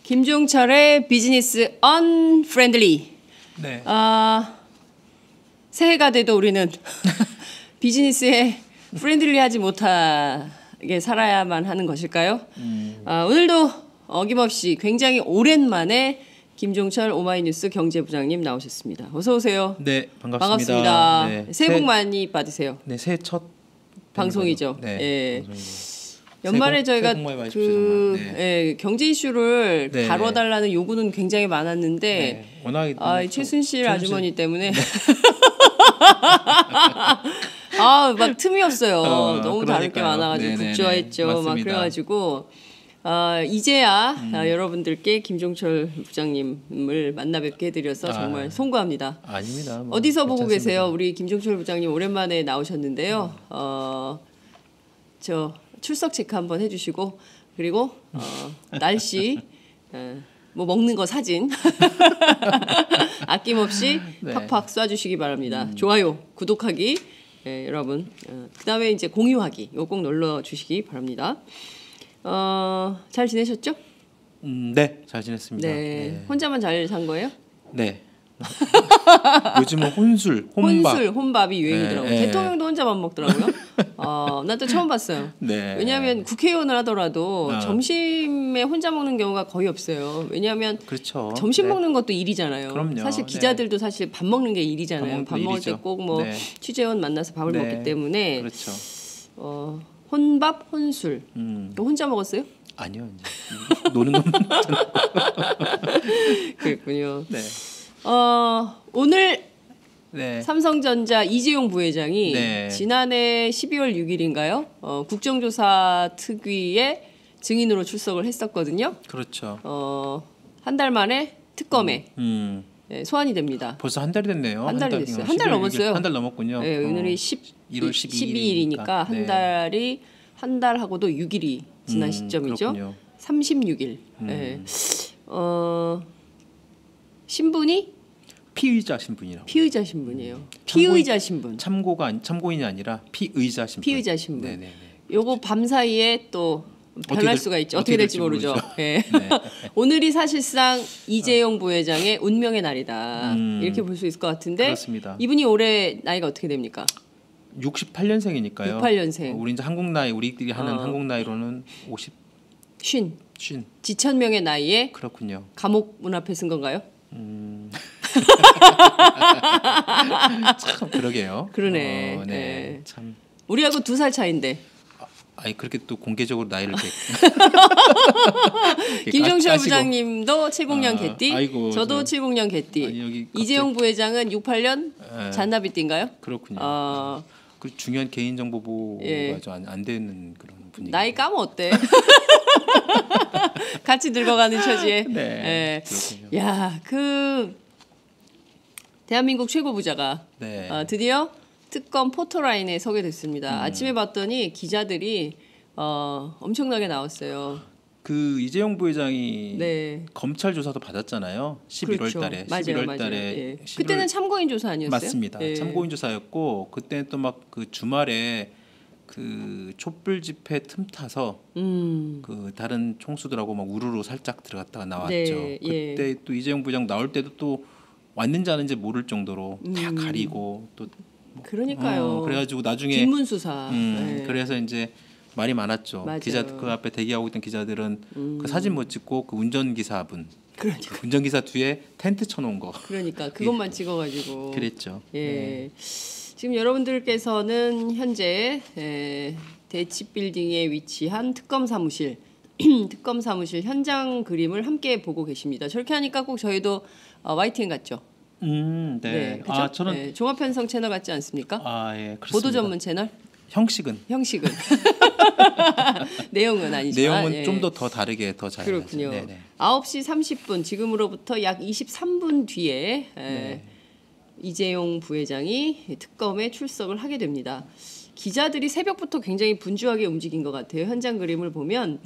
김종철의 비즈니스 언프렌들리. 네. 새해가 돼도 우리는 비즈니스에 프렌들리하지 못하게 살아야만 하는 것일까요? 오늘도 어김없이 굉장히 오랜만에 김종철 오마이뉴스 경제부장님 나오셨습니다. 어서 오세요. 네, 반갑습니다. 네. 새해 복 많이 받으세요. 네, 새해 첫 방송이죠. 네. 예. 연말에 저희가 경제 이슈를 네. 다뤄달라는 요구는 굉장히 많았는데 네. 워낙 최순실 아주머니 때문에 막 틈이 없어요. 너무 다를 게 많아가지고 국조화했죠. 막 그래가지고 이제야 여러분들께 김종철 부장님을 만나 뵙게 해드려서 정말 송구합니다. 아닙니다. 어디서 보고 계세요? 우리 김종철 부장님 오랜만에 나오셨는데요. 저 출석 체크 한번 해주시고 그리고 날씨 뭐 먹는 거 사진 아낌없이 팍팍 쏴주시기 바랍니다. 좋아요, 구독하기 여러분. 그다음에 이제 공유하기 이거 꼭 눌러주시기 바랍니다. 잘 지내셨죠? 네, 잘 지냈습니다. 네. 혼자만 잘 산 거예요? 네. 요즘은 혼밥이 유행이더라고요. 대통령도 혼자만 먹더라고요. 난 또 처음 봤어요. 네. 왜냐하면 국회의원을 하더라도 점심에 혼자 먹는 경우가 거의 없어요. 왜냐하면 그렇죠. 점심 먹는 것도 일이잖아요. 그럼요. 사실 기자들도 사실 밥 먹는 게 일이잖아요. 밥 먹을 때 꼭 뭐 취재원 만나서 밥을 먹기 때문에 그렇죠. 혼밥, 혼술. 혼자 먹었어요? 아니요. 노는 것만. 그랬군요. 네. 오늘 삼성전자 이재용 부회장이 지난해 12월 6일인가요? 국정조사 특위에 증인으로 출석을 했었거든요. 그렇죠. 한 달 만에 특검에 소환이 됩니다. 벌써 한 달이 됐네요. 한 달이 됐어요. 한 달 넘었어요. 한 달 넘었군요. 네, 오늘이 1월 12일이니까 한 달하고도 6일이 지난 시점이죠. 그렇군요. 36일. 네. 신분이 피의자 신분이라고. 피의자 신분이에요. 피의자 신분. 참고인이 아니라 피의자 신분. 피의자 신분. 네네네. 요거 밤 사이에 또 변할 수가 있죠. 어떻게 될지 모르죠. 네. 오늘이 사실상 이재용 부회장의 운명의 날이다. 이렇게 볼 수 있을 것 같은데. 그렇습니다. 이분이 올해 나이가 어떻게 됩니까? 68년생이니까요. 68년생. 우리 이제 한국 나이 우리들이 하는 한국 나이로는 50. 지천명의 나이에 그렇군요. 감옥 문 앞에 쓴 건가요? 참 그러게요. 그러네. 네. 참. 우리하고 2살 차인데. 아니 그렇게 또 공개적으로 나이를 김종철 부장님도 70년 개띠, 아이고, 저도 70년 개띠. 아니, 이재용 부회장은 68년 잔나비띠인가요? 그렇군요. 그 중요한 개인 정보 보호가 좀 안 되는 그런 분위기. 나이 까면 어때? 같이 늙어가는 처지에. 네. 야, 그 대한민국 최고 부자가 드디어 특검 포토라인에 서게 됐습니다. 아침에 봤더니 기자들이 엄청나게 나왔어요. 그 이재용 부회장이 검찰 조사도 받았잖아요. 11월 달에. 맞아요. 11월 달에. 그때는 참고인 조사 아니었어요? 맞습니다. 참고인 조사였고 그때는 또 막 그 주말에 그 촛불 집회 틈타서 그 다른 총수들하고 막 우르르 살짝 들어갔다가 나왔죠. 그때 또 이재용 부회장 나올 때도 또 왔는지 아닌지 모를 정도로 다 가리고 또 그러니까요. 그래가지고 나중에 뒷문수사. 그래서 이제 말이 많았죠. 맞아요. 기자 그 앞에 대기하고 있던 기자들은 그 사진 못 찍고 그 운전기사분, 그러니까. 그 운전기사 뒤에 텐트 쳐놓은 거. 그러니까 그것만 찍어가지고. 그랬죠. 지금 여러분들께서는 현재 대치 빌딩에 위치한 특검 사무실 현장 그림을 함께 보고 계십니다. 저렇게 하니까 꼭 저희도 YTN 같죠? 네. 그렇죠? 저는 종합편성 채널 같지 않습니까? 그렇습니다. 보도 전문 채널? 형식은 내용은 아니지만 내용은 좀 더 다르게 더 잘. 그렇군요. 9시 30분 지금으로부터 약 23분 뒤에 이재용 부회장이 특검에 출석을 하게 됩니다. 기자들이 새벽부터 굉장히 분주하게 움직인 것 같아요. 현장 그림을 보면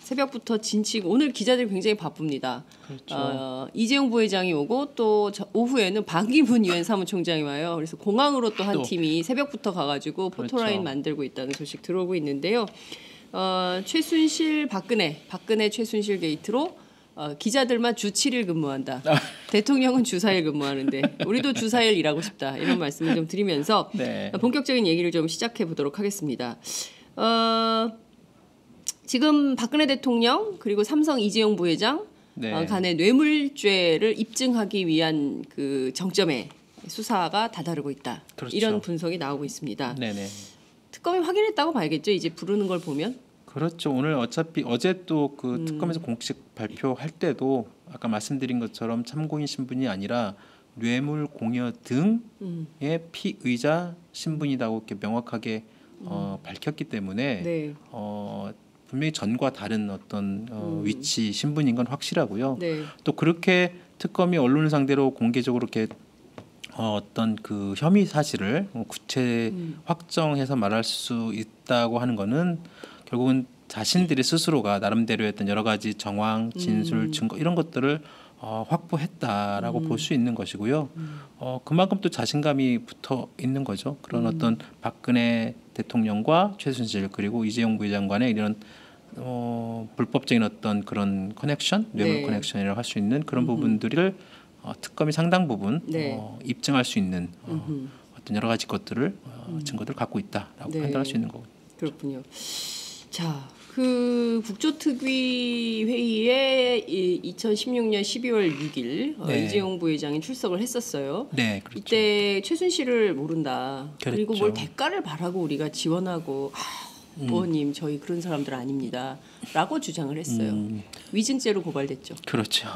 새벽부터 진치고 오늘 기자들이 굉장히 바쁩니다. 그렇죠. 이재용 부회장이 오고 또 오후에는 반기문 유엔 사무총장이 와요. 그래서 공항으로 또 한 팀이 새벽부터 가가지고 포토라인 만들고 있다는 소식 들어오고 있는데요. 최순실 박근혜 최순실 게이트로 기자들만 주 7일 근무한다. 대통령은 주 4일 근무하는데 우리도 주 4일 일하고 싶다. 이런 말씀을 좀 드리면서 네. 본격적인 얘기를 좀 시작해 보도록 하겠습니다. 지금 박근혜 대통령 그리고 삼성 이재용 부회장 네. 간의 뇌물죄를 입증하기 위한 그 정점에 수사가 다다르고 있다. 그렇죠. 이런 분석이 나오고 있습니다. 네네. 특검이 확인했다고 봐야겠죠. 이제 부르는 걸 보면. 그렇죠. 오늘 어차피 어제 또 그 특검에서 공식 발표할 때도 아까 말씀드린 것처럼 참고인 신분이 아니라 뇌물 공여 등의 피의자 신분이라고 이렇게 명확하게 밝혔기 때문에 네. 분명히 전과 다른 어떤 위치 신분인 건 확실하고요. 네. 또 그렇게 특검이 언론을 상대로 공개적으로 이렇게 어떤 그 혐의 사실을 구체 확정해서 말할 수 있다고 하는 거는 결국은 자신들이 스스로가 나름대로 했던 여러 가지 정황, 진술, 증거 이런 것들을 확보했다라고 볼 수 있는 것이고요. 그만큼 또 자신감이 붙어 있는 거죠. 그런 어떤 박근혜 대통령과 최순실 그리고 이재용 부회장 간의 이런 불법적인 어떤 그런 커넥션, 뇌물 네. 커넥션이라고 할 수 있는 그런 부분들을 특검이 상당 부분 네. 입증할 수 있는 어떤 여러 가지 것들을 증거들을 갖고 있다라고 네. 판단할 수 있는 거고. 그렇군요. 자, 그 국조특위 회의에 2016년 12월 6일 네. 이재용 부회장이 출석을 했었어요. 네, 그렇죠. 이때 최순실을 모른다. 그리고 그랬죠. 뭘 대가를 바라고 우리가 지원하고 의원님 저희 그런 사람들 아닙니다.라고 주장을 했어요. 위증죄로 고발됐죠. 그렇죠.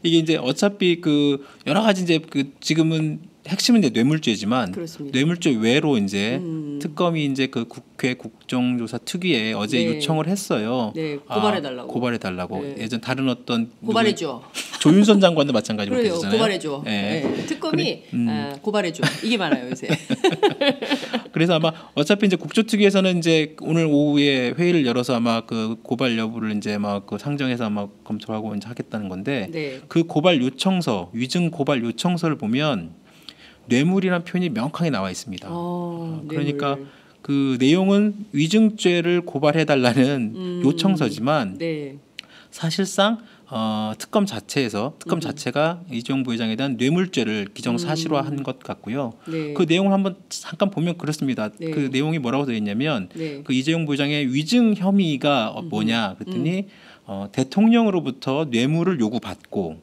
이게 이제 어차피 그 여러 가지 이제 그 지금은 핵심은 이제 뇌물죄지만 그렇습니다. 뇌물죄 외로 이제 특검이 이제 그 국회 국정조사 특위에 어제 네. 요청을 했어요. 네, 고발해달라고. 고발해달라고. 네. 예전 다른 어떤 고발해줘. 조윤선 장관도 마찬가지로 그래요. 그랬잖아요. 고발해줘. 네. 네. 특검이 고발해줘. 이게 많아요 요새. 그래서 아마 어차피 이제 국조특위에서는 이제 오늘 오후에 회의를 열어서 아마 그 고발 여부를 이제 막 그 상정해서 아마 검토하고 이제 하겠다는 건데 네. 그 고발 요청서, 위증 고발 요청서를 보면 뇌물이라는 표현이 명확하게 나와 있습니다. 그러니까 뇌물. 그 내용은 위증죄를 고발해달라는 요청서지만 네. 사실상 특검 자체가 이재용 부회장에 대한 뇌물죄를 기정사실화한 것 같고요. 네. 그 내용을 한번 잠깐 보면 그렇습니다. 네. 그 내용이 뭐라고 되어 있냐면 네. 그 이재용 부회장의 위증 혐의가 뭐냐 그랬더니 대통령으로부터 뇌물을 요구받고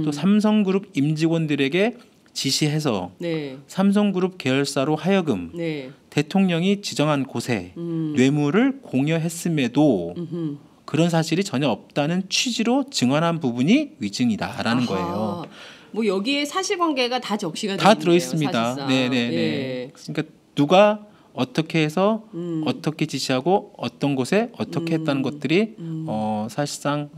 또 삼성그룹 임직원들에게 지시해서 네. 삼성그룹 계열사로 하여금 네. 대통령이 지정한 곳에 뇌물을 공여했음에도 그런 사실이 전혀 없다는 취지로 증언한 부분이 위증이다라는 거예요. 뭐 여기에 사실관계가 다 적시가 다 되어 들어 있습니다. 네네네. 예. 그러니까 누가 어떻게 해서 어떻게 지시하고 어떤 곳에 어떻게 했다는 것들이 사실상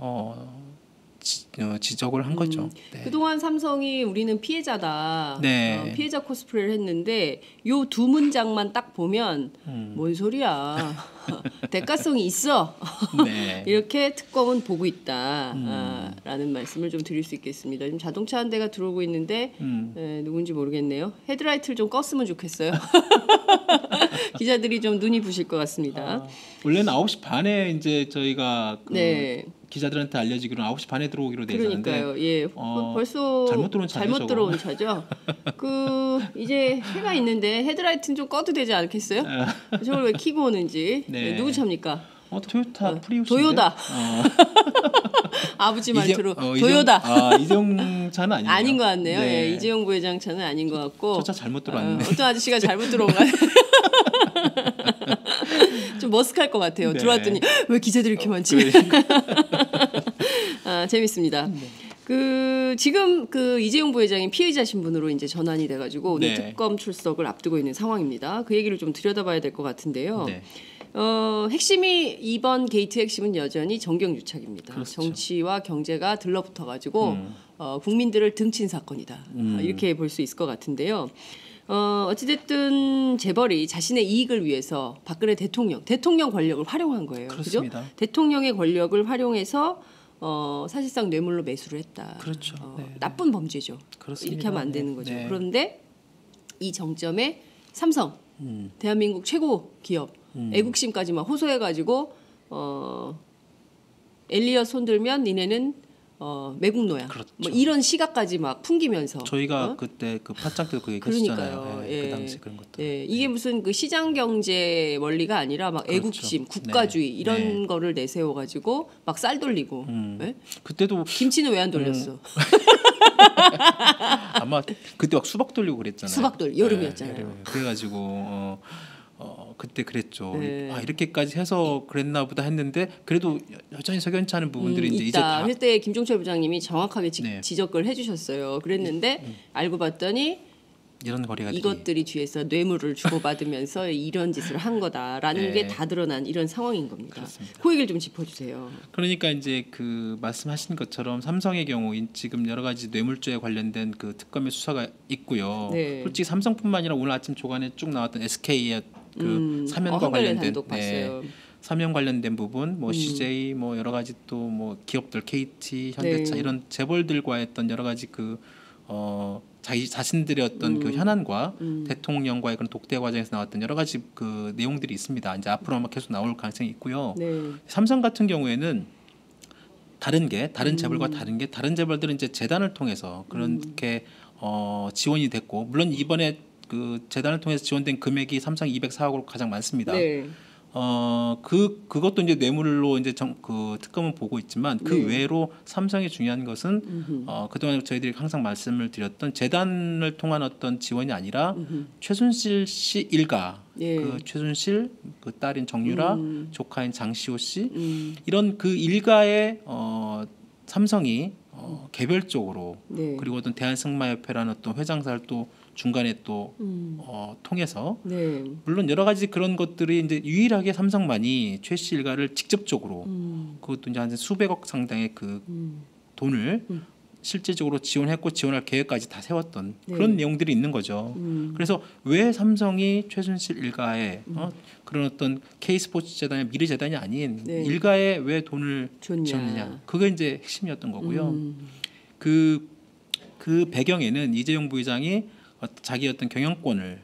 지적을 한 거죠. 네. 그동안 삼성이 우리는 피해자다. 네. 피해자 코스프레를 했는데 요 두 문장만 딱 보면 뭔 소리야. 대가성이 있어. 네. 이렇게 특검은 보고 있다. 라는 말씀을 좀 드릴 수 있겠습니다. 지금 자동차 한 대가 들어오고 있는데 누군지 모르겠네요. 헤드라이트를 좀 껐으면 좋겠어요. 기자들이 좀 눈이 부실 것 같습니다. 원래는 9시 반에 이제 저희가 그 네. 기자들한테 알려지기로는 9시 반에 들어오기로 돼 있었는데 그러니까요. 예, 벌써 잘못 들어온 차죠, 잘못 저거. 들어온 차죠. 그 이제 해가 있는데 헤드라이트는 좀 꺼도 되지 않겠어요? 저걸 왜 켜고 오는지. 네. 누구 차입니까? 토요타 프리우스. 도요다. 아버지 말투로 이재용- 도요다. 이재용 차는 아니에요. 아닌 것 같네요. 네. 예, 이재용 부회장 차는 아닌 것 같고. 저 차 잘못 들어왔네. 어떤 아저씨가 잘못 들어온 거 같아요. 좀 머쓱할 것 같아요. 네. 들어왔더니 왜 기자들이 이렇게 많지? 재밌습니다. 그 지금 그 이재용 부회장이 피의자 신분으로 이제 전환이 돼가지고 오늘 네. 특검 출석을 앞두고 있는 상황입니다. 그 얘기를 좀 들여다봐야 될 것 같은데요. 네. 핵심이 이번 게이트 핵심은 여전히 정경유착입니다. 그렇죠. 정치와 경제가 들러붙어가지고 국민들을 등친 사건이다. 이렇게 볼 수 있을 것 같은데요. 어찌됐든 재벌이 자신의 이익을 위해서 박근혜 대통령 권력을 활용한 거예요. 그렇습니다. 그죠? 대통령의 권력을 활용해서 사실상 뇌물로 매수를 했다. 그렇죠. 네, 네. 나쁜 범죄죠. 그렇습니다. 이렇게 하면 안 네. 되는 거죠. 네. 그런데 이 정점에 삼성, 대한민국 최고 기업 애국심까지 막 호소해가지고 엘리엇 손들면 니네는 매국노야. 그렇죠. 뭐 이런 시각까지 막 풍기면서 저희가 그때 그 팟짱 때도 그 얘기했잖아요. 그러니까요. 그 당시 그런 것들. 이게 무슨 그 시장 경제 원리가 아니라 막 그렇죠. 애국심, 국가주의 이런 거를 내세워가지고 막 쌀 돌리고. 그때도 김치는 왜 안 돌렸어? 아마 그때 막 수박 돌리고 그랬잖아요. 수박 돌 여름이었잖아요. 여름에. 그래가지고 그때 그랬죠. 네. 이렇게까지 해서 그랬나 보다 했는데 그래도 여전히 석연치 않은 부분들이 이제 있다. 다 그때 김종철 부장님이 정확하게 네. 지적을 해주셨어요. 그랬는데 알고 봤더니 이런 거리가 이것들이 뒤에서 뇌물을 주고받으면서 이런 짓을 한 거다라는 네. 게 다 드러난 이런 상황인 겁니다. 그렇습니다. 그 얘기를 좀 짚어주세요. 그러니까 이제 그 말씀하신 것처럼 삼성의 경우 지금 여러 가지 뇌물죄에 관련된 그 특검의 수사가 있고요. 네. 솔직히 삼성뿐만 아니라 오늘 아침 조간에 쭉 나왔던 SK의 그 사면과 한겨레 관련된 단독 봤어요. 사면 관련된 부분, 뭐 CJ, 뭐 여러 가지 또 뭐 기업들 KT, 현대차 네. 이런 재벌들과 했던 여러 가지 그 자신들의 어떤 그 현안과 대통령과의 그런 독대 과정에서 나왔던 여러 가지 그 내용들이 있습니다. 이제 앞으로 아마 계속 나올 가능성이 있고요. 네. 삼성 같은 경우에는 다른 재벌과 다른 게 다른 재벌들은 이제 재단을 통해서 그렇게 지원이 됐고 물론 이번에 그 재단을 통해서 지원된 금액이 삼성 204억으로 가장 많습니다. 네. 그것도 이제 뇌물로 이제 그 특검은 보고 있지만 그 네. 외로 삼성이 중요한 것은 그동안 저희들이 항상 말씀을 드렸던 재단을 통한 어떤 지원이 아니라 최순실 씨 일가 예. 그 최순실 그 딸인 정유라 조카인 장시호 씨 이런 그 일가의 삼성이 개별적으로 네. 그리고 어떤 대한승마협회라는 어떤 회장사를 또 중간에 또 통해서 네. 물론 여러 가지 그런 것들이 이제 유일하게 삼성만이 최 씨 일가를 직접적으로 그것도 이제 한 수백억 상당의 그 돈을 실제적으로 지원했고 지원할 계획까지 다 세웠던 네. 그런 내용들이 있는 거죠. 그래서 왜 삼성이 최순실 일가에 그런 어떤 K스포츠재단의 미래재단이 아닌 네. 일가에 왜 돈을 줬냐. 지원느냐 그게 이제 핵심이었던 거고요. 그 배경에는 이재용 부회장이 자기 어떤 경영권을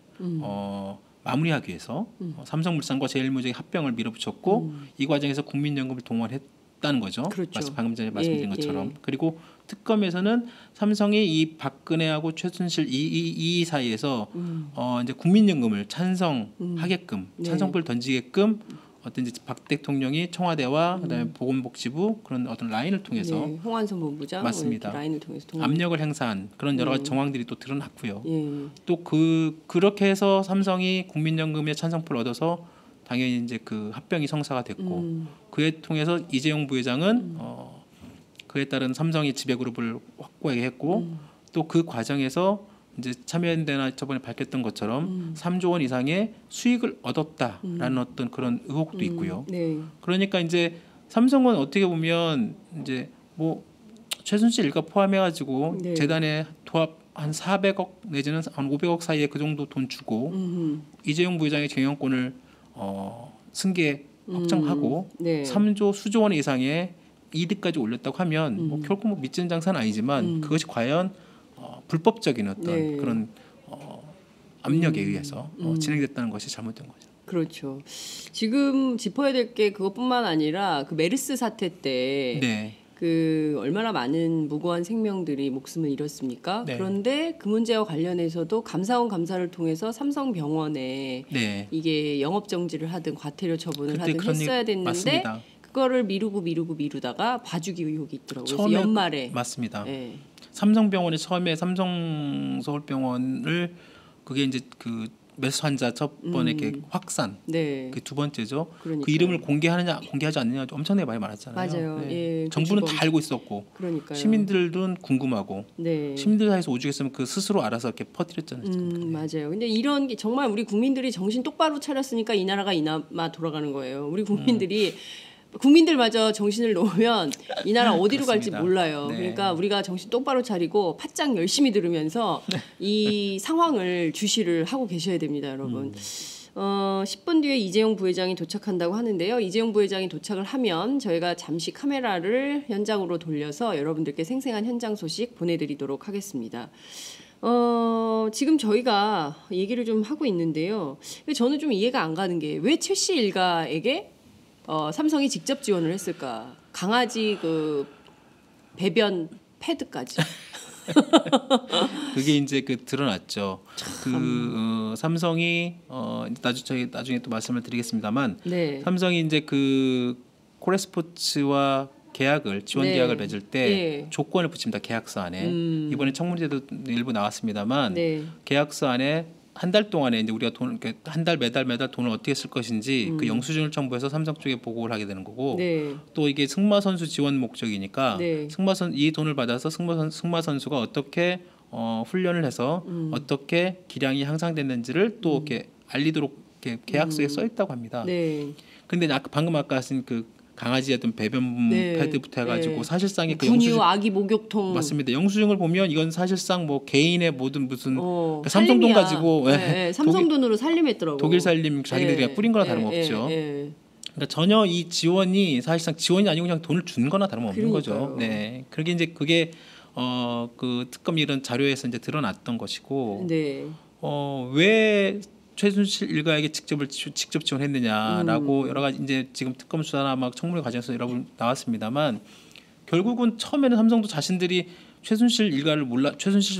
마무리하기 위해서 삼성물산과 제일모직의 합병을 밀어붙였고 이 과정에서 국민연금을 동원했다는 거죠. 그렇죠. 방금 전에 말씀드린 예, 것처럼. 예. 그리고 특검에서는 삼성이 이 박근혜하고 최순실 이 사이에서 이제 국민연금을 찬성하게끔 네. 찬성표를 던지게끔 어떤 이제 박 대통령이 청와대와 그다음에 보건복지부 그런 어떤 라인을 통해서 네. 홍한선 본부장 맞습니다. 이렇게 라인을 통해서 압력을 행사한 그런 여러 가지 정황들이 또 드러났고요. 예. 또 그렇게 해서 삼성이 국민연금의 찬성표를 얻어서 당연히 이제 그 합병이 성사가 됐고 그에 통해서 이재용 부회장은 그에 따른 삼성이 지배그룹을 확고하게 했고 또 그 과정에서 이제 참여연대나 저번에 밝혔던 것처럼 3조 원 이상의 수익을 얻었다라는 어떤 그런 의혹도 있고요. 네. 그러니까 이제 삼성은 어떻게 보면 이제 뭐 최순실 일가 포함해가지고 네. 재단에 도합 한 400억 내지는 한 500억 사이에 그 정도 돈 주고 이재용 부회장의 경영권을 승계 확정하고 네. 3조 수조 원 이상의 이득까지 올렸다고 하면 뭐 결코 뭐 미치는 장사는 아니지만 그것이 과연 불법적인 어떤 네. 그런 압력에 의해서 진행됐다는 것이 잘못된 거죠. 그렇죠. 지금 짚어야 될 게 그것뿐만 아니라 그 메르스 사태 때 네. 그 얼마나 많은 무고한 생명들이 목숨을 잃었습니까? 네. 그런데 그 문제와 관련해서도 감사원 감사를 통해서 삼성병원에 네. 이게 영업 정지를 하든 과태료 처분을 그때 하든 그런 했어야 일 됐는데 맞습니다. 그거를 미루다가 봐주기 의혹이 있더라고요. 그래서 처음에 연말에 맞습니다. 예. 삼성병원이 처음에 삼성서울병원을 그게 이제 그 메르스 환자 첫 번에 이렇게 확산 네. 그 두 번째죠. 그러니까요. 그 이름을 공개하지 않느냐 엄청나게 많이 많았잖아요. 맞아요. 예, 그 정부는 주범- 다 알고 있었고 그러니까요. 시민들도 궁금하고 네. 시민들 사이에서 오죽했으면 그 스스로 알아서 이렇게 퍼뜨렸잖아요. 지금. 맞아요. 근데 이런 게 정말 우리 국민들이 정신 똑바로 차렸으니까 이 나라가 이나마 돌아가는 거예요. 우리 국민들이 국민들마저 정신을 놓으면 이 나라 어디로 갈지 그렇습니다. 몰라요. 네. 그러니까 우리가 정신 똑바로 차리고 팟짱 열심히 들으면서 이 상황을 주시를 하고 계셔야 됩니다, 여러분. 10분 뒤에 이재용 부회장이 도착한다고 하는데요. 이재용 부회장이 도착을 하면 저희가 잠시 카메라를 현장으로 돌려서 여러분들께 생생한 현장 소식 보내드리도록 하겠습니다. 지금 저희가 얘기를 좀 하고 있는데요. 저는 좀 이해가 안 가는 게 왜 최 씨 일가에게 삼성이 직접 지원을 했을까? 강아지 그 배변 패드까지. 그게 이제 그 드러났죠. 삼성이 저희 나중에 또 말씀을 드리겠습니다만, 네. 삼성이 이제 그 코레스포츠와 지원 네. 계약을 맺을 때 네. 조건을 붙입니다. 계약서 안에. 이번에 청문회도 일부 나왔습니다만, 네. 계약서 안에 한 달 동안에 이제 우리가 한 달 매달 돈을 어떻게 쓸 것인지 그 영수증을 첨부해서 삼성 쪽에 보고를 하게 되는 거고, 네. 또 이게 승마 선수 지원 목적이니까 네. 이 돈을 받아서 승마 선수가 어떻게 훈련을 해서 어떻게 기량이 향상됐는지를 또 이렇게 알리도록 이렇게 계약서에 써 있다고 합니다. 네. 근데 방금 아까 하신 그 강아지의 어떤 배변 네. 패드부터 해가지고 네. 사실상의 그 분유 아기 목욕통 맞습니다. 영수증을 보면 이건 사실상 뭐 개인의 모든 무슨 삼성돈 살림이야. 가지고 네. 삼성돈으로 살림했더라고. 독일 살림 자기들이 그냥 뿌린 거나 다름없죠. 그러니까 전혀 이 지원이 사실상 지원이 아니고 그냥 돈을 준 거나 다름없는 거죠. 네. 그게 그 특검 이런 자료에서 이제 드러났던 것이고, 네. 왜 최순실 일가에게 직접 지원했느냐라고 여러 가지 이제 지금 특검 수사나 막 청문회 과정에서 여러 번 나왔습니다만, 결국은 처음에는 삼성도 자신들이 최순실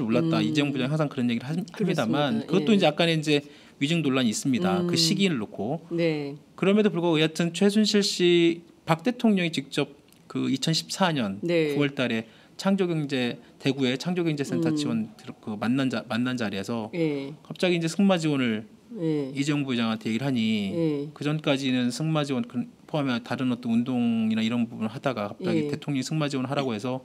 몰랐다. 이재용 부장이 항상 그런 얘기를 합니다만, 그것도 이제 약간의 이제 위증 논란이 있습니다. 그 시기를 놓고. 네. 그럼에도 불구하고 여하튼 최순실 씨 박 대통령이 직접 그 2014년 네. 9월달에 대구의 창조경제센터 지원 그 만난 자리에서 네. 갑자기 이제 승마 지원을 네. 이재용 부회장한테 얘기를 하니, 네. 그 전까지는 승마 지원 포함해 다른 어떤 운동이나 이런 부분을 하다가 갑자기 대통령이 승마 지원 하라고 해서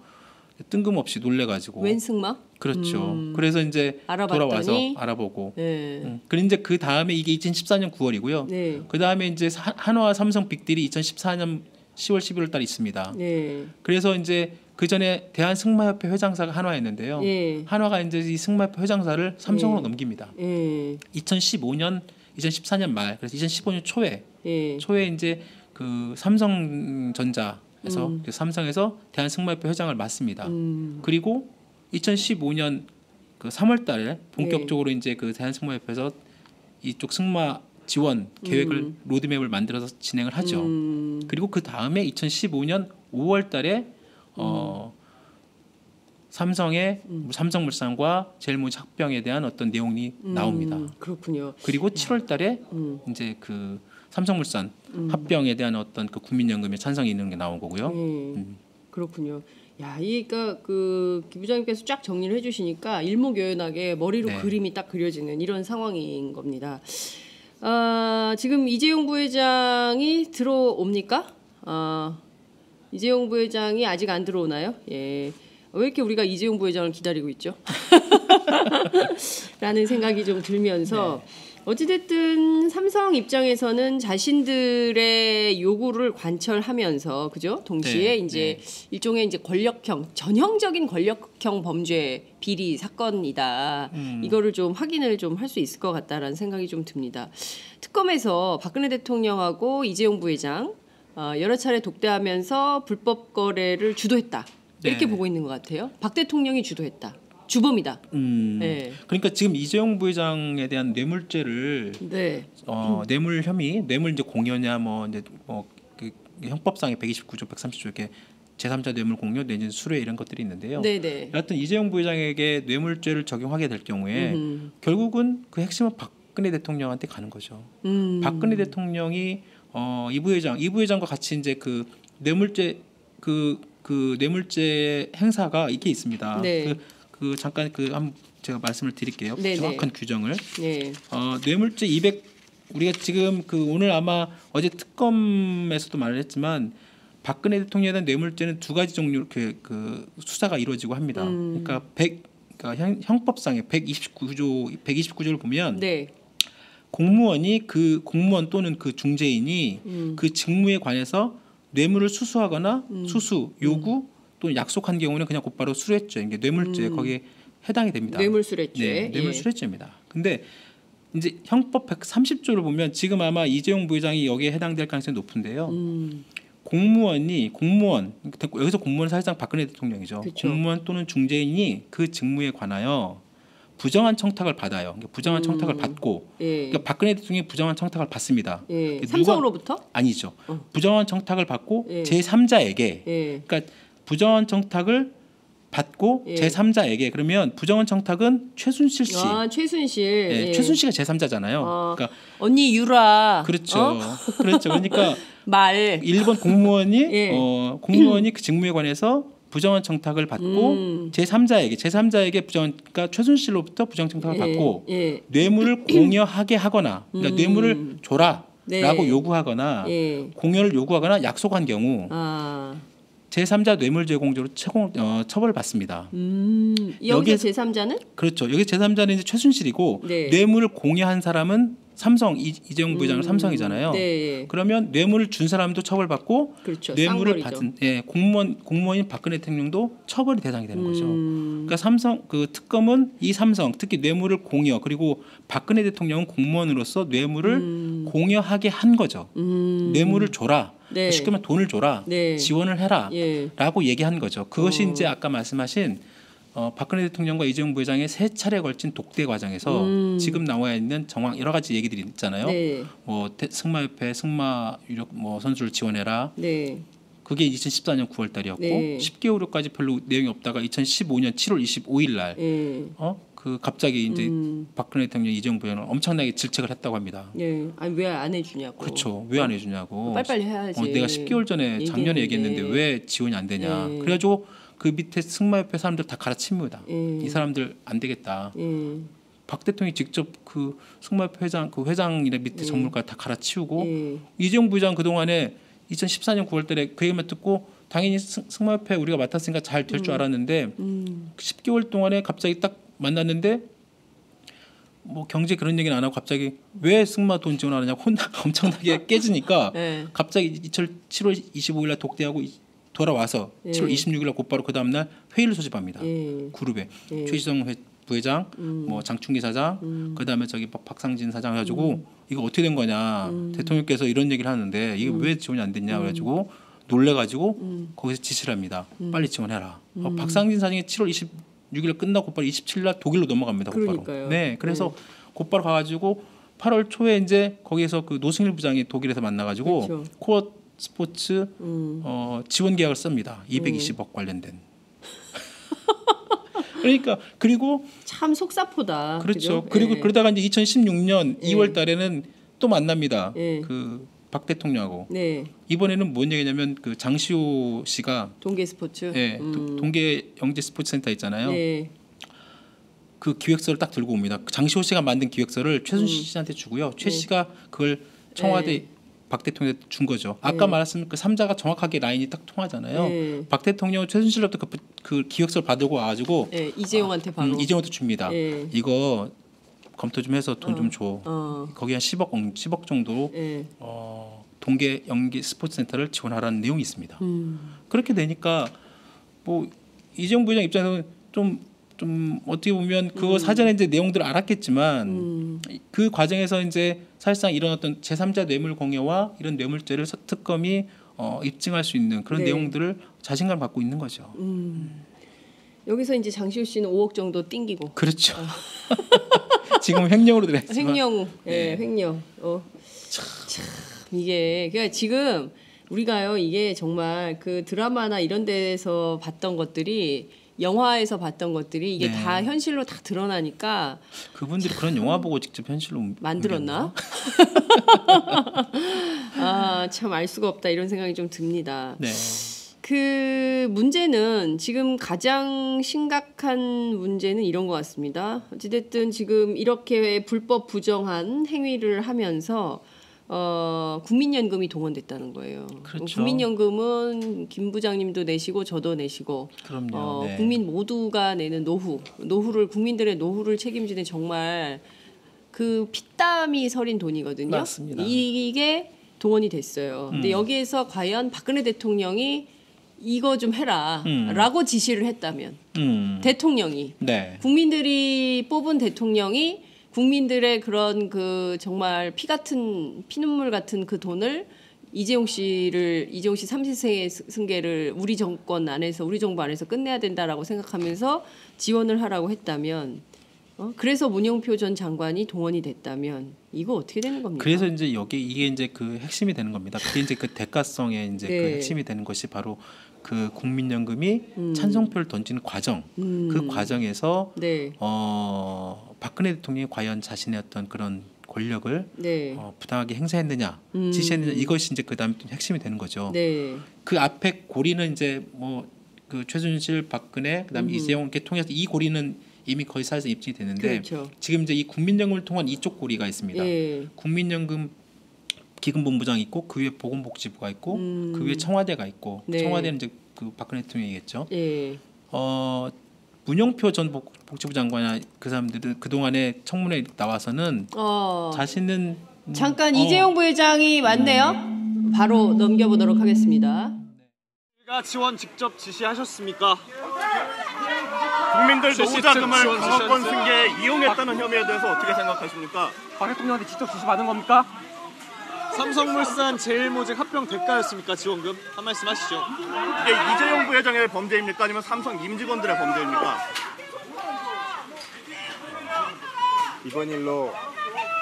뜬금없이 놀래가지고. 웬 승마? 그렇죠. 그래서 이제 돌아와서 알아보고. 네. 그리고 이제 그 다음에 이게 2014년 9월이고요. 네. 그 다음에 이제 한화와 삼성 빅딜이 2014년 10월 11월 달 있습니다. 네. 그래서 이제 그 전에 대한승마협회 회장사가 한화였는데요. 네. 한화가 이제 이 승마협회 회장사를 삼성으로 넘깁니다. 네. 2014년 말, 그래서 2015년 초에 이제 그 삼성전자에서 그 삼성에서 대한승마협회 회장을 맡습니다. 그리고 2015년 그 3월달에 본격적으로 이제 그 대한승마협회에서 이쪽 승마 지원 계획을 로드맵을 만들어서 진행을 하죠. 그리고 그 다음에 2015년 5월달에 삼성물산과 제일모직 합병에 대한 어떤 내용이 나옵니다. 그렇군요. 그리고 7월달에 이제 그 삼성물산 합병에 대한 어떤 그 국민연금에 찬성이 있는 게 나온 거고요. 그렇군요. 야, 그러니까 그 부장님께서 쫙 정리를 해주시니까 일목요연하게 머리로 그림이 딱 그려지는 이런 상황인 겁니다. 지금 이재용 부회장이 들어옵니까? 이재용 부회장이 아직 안 들어오나요? 예. 왜 이렇게 우리가 이재용 부회장을 기다리고 있죠? 라는 생각이 좀 들면서 어찌됐든 삼성 입장에서는 자신들의 요구를 관철하면서 그죠? 동시에 이제 일종의 이제 전형적인 권력형 범죄 비리 사건이다. 이거를 좀 확인을 좀 할 수 있을 것 같다라는 생각이 좀 듭니다. 특검에서 박근혜 대통령하고 이재용 부회장 여러 차례 독대하면서 불법 거래를 주도했다. 이렇게 보고 있는 것 같아요. 박 대통령이 주도했다. 주범이다. 네. 그러니까 지금 이재용 부회장에 대한 뇌물죄를 뇌물 혐의, 뇌물 이제 공여냐 그 형법상의 129조, 130조 이렇게 제3자 뇌물 공여 내지는 수뢰 이런 것들이 있는데요. 여하튼 이재용 부회장에게 뇌물죄를 적용하게 될 경우에 결국은 그 핵심은 박근혜 대통령한테 가는 거죠. 박근혜 대통령이 이 부회장과 같이 이제 그 뇌물죄 그 뇌물죄 행사가 이게 있습니다. 잠깐 제가 말씀을 드릴게요. 정확한 규정을. 뇌물죄 200 우리가 지금 그 오늘 아마 어제 특검에서도 말을 했지만 박근혜 대통령에 대한 뇌물죄는 두 가지 종류 그 수사가 이루어지고 합니다. 그러니까 형법상의 129조를 보면 공무원이 그 공무원 또는 그 중재인이 그 직무에 관해서 뇌물을 수수하거나 수수, 요구 또는 약속한 경우는 그냥 곧바로 수뢰죄, 이게 뇌물죄 거기에 해당이 됩니다. 뇌물수뢰죄. 뇌물수뢰죄입니다. 근데 이제 형법 130조를 보면 지금 아마 이재용 부회장이 여기에 해당될 가능성이 높은데요. 공무원 여기서 공무원 사실상 박근혜 대통령이죠. 공무원 또는 중재인이 그 직무에 관하여 부정한 청탁을 받아요. 그러니까 부정한 청탁을 받고 예. 그러니까 박근혜 대통령이 부정한 청탁을 받습니다. 예. 누가- 삼성으로부터? 아니죠. 부정한 청탁을 받고 예. 제3자에게 예. 그러니까 부정한 청탁을 받고 예. 제3자에게 그러면 부정한 청탁은 최순실 씨. 아, 최순실. 예, 예. 최순실가 제3자잖아요. 그러니까 언니 유라. 그렇죠. 그렇죠. 그러니까 말. 일본 공무원이 예. 공무원이 그 직무에 관해서 부정한 청탁을 받고 제3자에게 그러니까 최순실로부터 부정 청탁을 받고 예. 뇌물을 공여하게 하거나 그러니까 뇌물을 줘라라고 네. 요구하거나 예. 공여를 요구하거나 약속한 경우 아. 제3자 뇌물 제공죄로 처벌을 받습니다. 여기서 제3자는? 그렇죠. 여기 제3자는 이제 최순실이고 네. 뇌물을 공여한 사람은 삼성 이재용 부회장은 삼성이잖아요. 네. 그러면 뇌물을 준 사람도 처벌받고 그렇죠. 뇌물을 쌍벌이죠. 받은 공무원인 박근혜 대통령도 처벌이 대상이 되는 거죠. 그러니까 삼성 그 특검은 이 삼성 특히 뇌물을 공여 그리고 박근혜 대통령은 공무원으로서 뇌물을 공여하게 한 거죠. 뇌물을 줘라. 네. 쉽게 말하면 돈을 줘라. 네. 지원을 해라. 예. 라고 얘기한 거죠. 그것이 이제 아까 말씀하신 박근혜 대통령과 이재용 부회장의 세 차례에 걸친 독대 과정에서 지금 나와 있는 정황 여러 가지 얘기들이 있잖아요. 네. 승마협회 승마 유력 선수를 지원해라. 네. 그게 2014년 9월달이었고 네. 10개월 후까지 별로 내용이 없다가 2015년 7월 25일 날 예. 그 갑자기 이제 박근혜 대통령 이재용 부회장은 엄청나게 질책을 했다고 합니다. 예. 아니 왜 안 해주냐고. 그렇죠. 왜 안 해주냐고. 빨리빨리 해야지. 내가 10개월 전에 작년에 얘기했는데 왜 지원이 안 되냐. 그래가지고 그 밑에 승마협회 사람들 다 갈아칩니다. 이 사람들 안 되겠다. 박 대통령이 직접 그 승마협회 회장이나 밑에 전문가 다 갈아치우고 이재용 부회장 그 동안에 2014년 9월달에 그 얘기만 듣고 당연히 승마협회 우리가 맡았으니까 잘 될 줄 알았는데 10개월 동안에 갑자기 딱 만났는데 뭐 경제 그런 얘기는 안 하고 갑자기 왜 승마 돈 지원하느냐고 엄청나게 깨지니까 네. 갑자기 7월 25일 날 독대하고 돌아와서 7월 26일 날 곧바로 그 다음 날 회의를 소집합니다. 그룹에 최시성 부회장, 뭐 장충기 사장, 그다음에 저기 박상진 사장 해가지고 이거 어떻게 된 거냐 대통령께서 이런 얘기를 하는데 이게 왜 지원이 안 됐냐 그래가지고 놀래가지고 거기서 지시를 합니다. 빨리 지원해라. 박상진 사장이 7월 26일 끝나고 곧바로 27일 날 독일로 넘어갑니다. 곧바로. 그러니까요. 네, 그래서 곧바로 가가지고 8월 초에 이제 거기에서 그 노승일 부장이 독일에서 만나가지고 그렇죠. 코어 스포츠 지원 계약을 씁니다. 220억 관련된. 그러니까 그리고 참 속사포다. 그렇죠. 그죠? 그리고 예. 그러다가 이제 2016년 2월 달에는 또 만납니다. 예. 그 박 대통령하고. 네. 이번에는 뭔 얘기냐면 그 장시호 씨가 동계 스포츠. 예, 동계 영재 스포츠 센터 있잖아요. 네. 그 기획서를 딱 들고 옵니다. 장시호 씨가 만든 기획서를 최순실 씨한테 주고요. 최 씨가 그걸 청와대 박 대통령한테 준 거죠. 아까 말했으면 그 3자가 정확하게 라인이 딱 통하잖아요. 네. 박 대통령은 최순실로부터 그 기획서를 받고 와가지고 네. 이재용한테 바로. 이재용한테 줍니다. 네. 이거 검토 좀 해서 돈 좀 줘. 거기 한 10억 정도 네. 동계 연기 스포츠 센터를 지원하라는 내용이 있습니다. 그렇게 되니까 뭐 이재용 부회장 입장에서는 좀 어떻게 보면 그거 사전에 이제 내용들을 알았겠지만 그 과정에서 이제 사실상 이런 어떤 제3자 뇌물 공여와 이런 뇌물죄를 특검이 입증할 수 있는 그런 네. 내용들을 자신감 갖고 있는 거죠. 여기서 이제 장시호 씨는 5억 정도 띵기고. 그렇죠. 지금 횡령으로 들어갔지만 횡령. 네. 횡령. 참 이게 그러니까 지금 우리가요 이게 정말 그 드라마나 이런 데서 봤던 것들이 영화에서 봤던 것들이 이게 네. 다 현실로 다 드러나니까 그분들이 그런 영화 보고 직접 현실로 만들었나? 아, 참 알 수가 없다 이런 생각이 좀 듭니다. 네. 그 문제는 지금 가장 심각한 문제는 이런 것 같습니다. 어찌됐든 지금 이렇게 불법 부정한 행위를 하면서 국민연금이 동원됐다는 거예요. 그렇죠. 국민연금은 김 부장님도 내시고 저도 내시고 그럼요. 네. 국민 모두가 내는 노후를 국민들의 노후를 책임지는 정말 그 피땀이 서린 돈이거든요. 맞습니다. 이게 동원이 됐어요. 근데 여기에서 과연 박근혜 대통령이 이거 좀 해라라고 지시를 했다면 대통령이 네. 국민들이 뽑은 대통령이 국민들의 그런 그 정말 피눈물 같은 그 돈을 이재용 씨 삼시세의 승계를 우리 정부 안에서 끝내야 된다라고 생각하면서 지원을 하라고 했다면 그래서 문영표 전 장관이 동원이 됐다면 이거 어떻게 되는 겁니까? 그래서 이제 이게 이제 그 핵심이 되는 겁니다. 그게 이제 그 대가성의 이제 네. 그 핵심이 되는 것이 바로 그 국민연금이 찬성표를 던지는 과정. 그 과정에서 네. 박근혜 대통령이 과연 자신의 어떤 그런 권력을 네. 부당하게 행사했느냐, 지시했느냐 이것이 이제 그다음에 또 핵심이 되는 거죠. 네. 그 앞에 고리는 이제 뭐 그 최순실, 박근혜, 그다음에 이재용 이렇게 통해서 이 고리는 이미 거의 사실상 입증이 됐는데 그렇죠. 지금 이제 이 국민연금을 통한 이쪽 고리가 있습니다. 예. 국민연금 기금본부장이 있고 그 위에 보건복지부가 있고 그 위에 청와대가 있고 네. 청와대는 이제 그 박근혜 대통령이겠죠. 예. 문영표 전 복지부 장관이나 그 사람들은 그 동안에 청문회에 나와서는 자신은 잠깐 이재용 부회장이 왔네요. 바로 넘겨보도록 하겠습니다. 가 지원 직접 지시하셨습니까? 국민들 노후자금을 강화권 승계에 이용했다는 혐의에 대해서 어떻게 생각하십니까? 박 대통령한테 직접 지시 받은 겁니까? 삼성물산 제일모직 합병 대가였습니까? 지원금? 한 말씀 하시죠. 이게 이재용 부회장의 범죄입니까? 아니면 삼성 임직원들의 범죄입니까? 이번 일로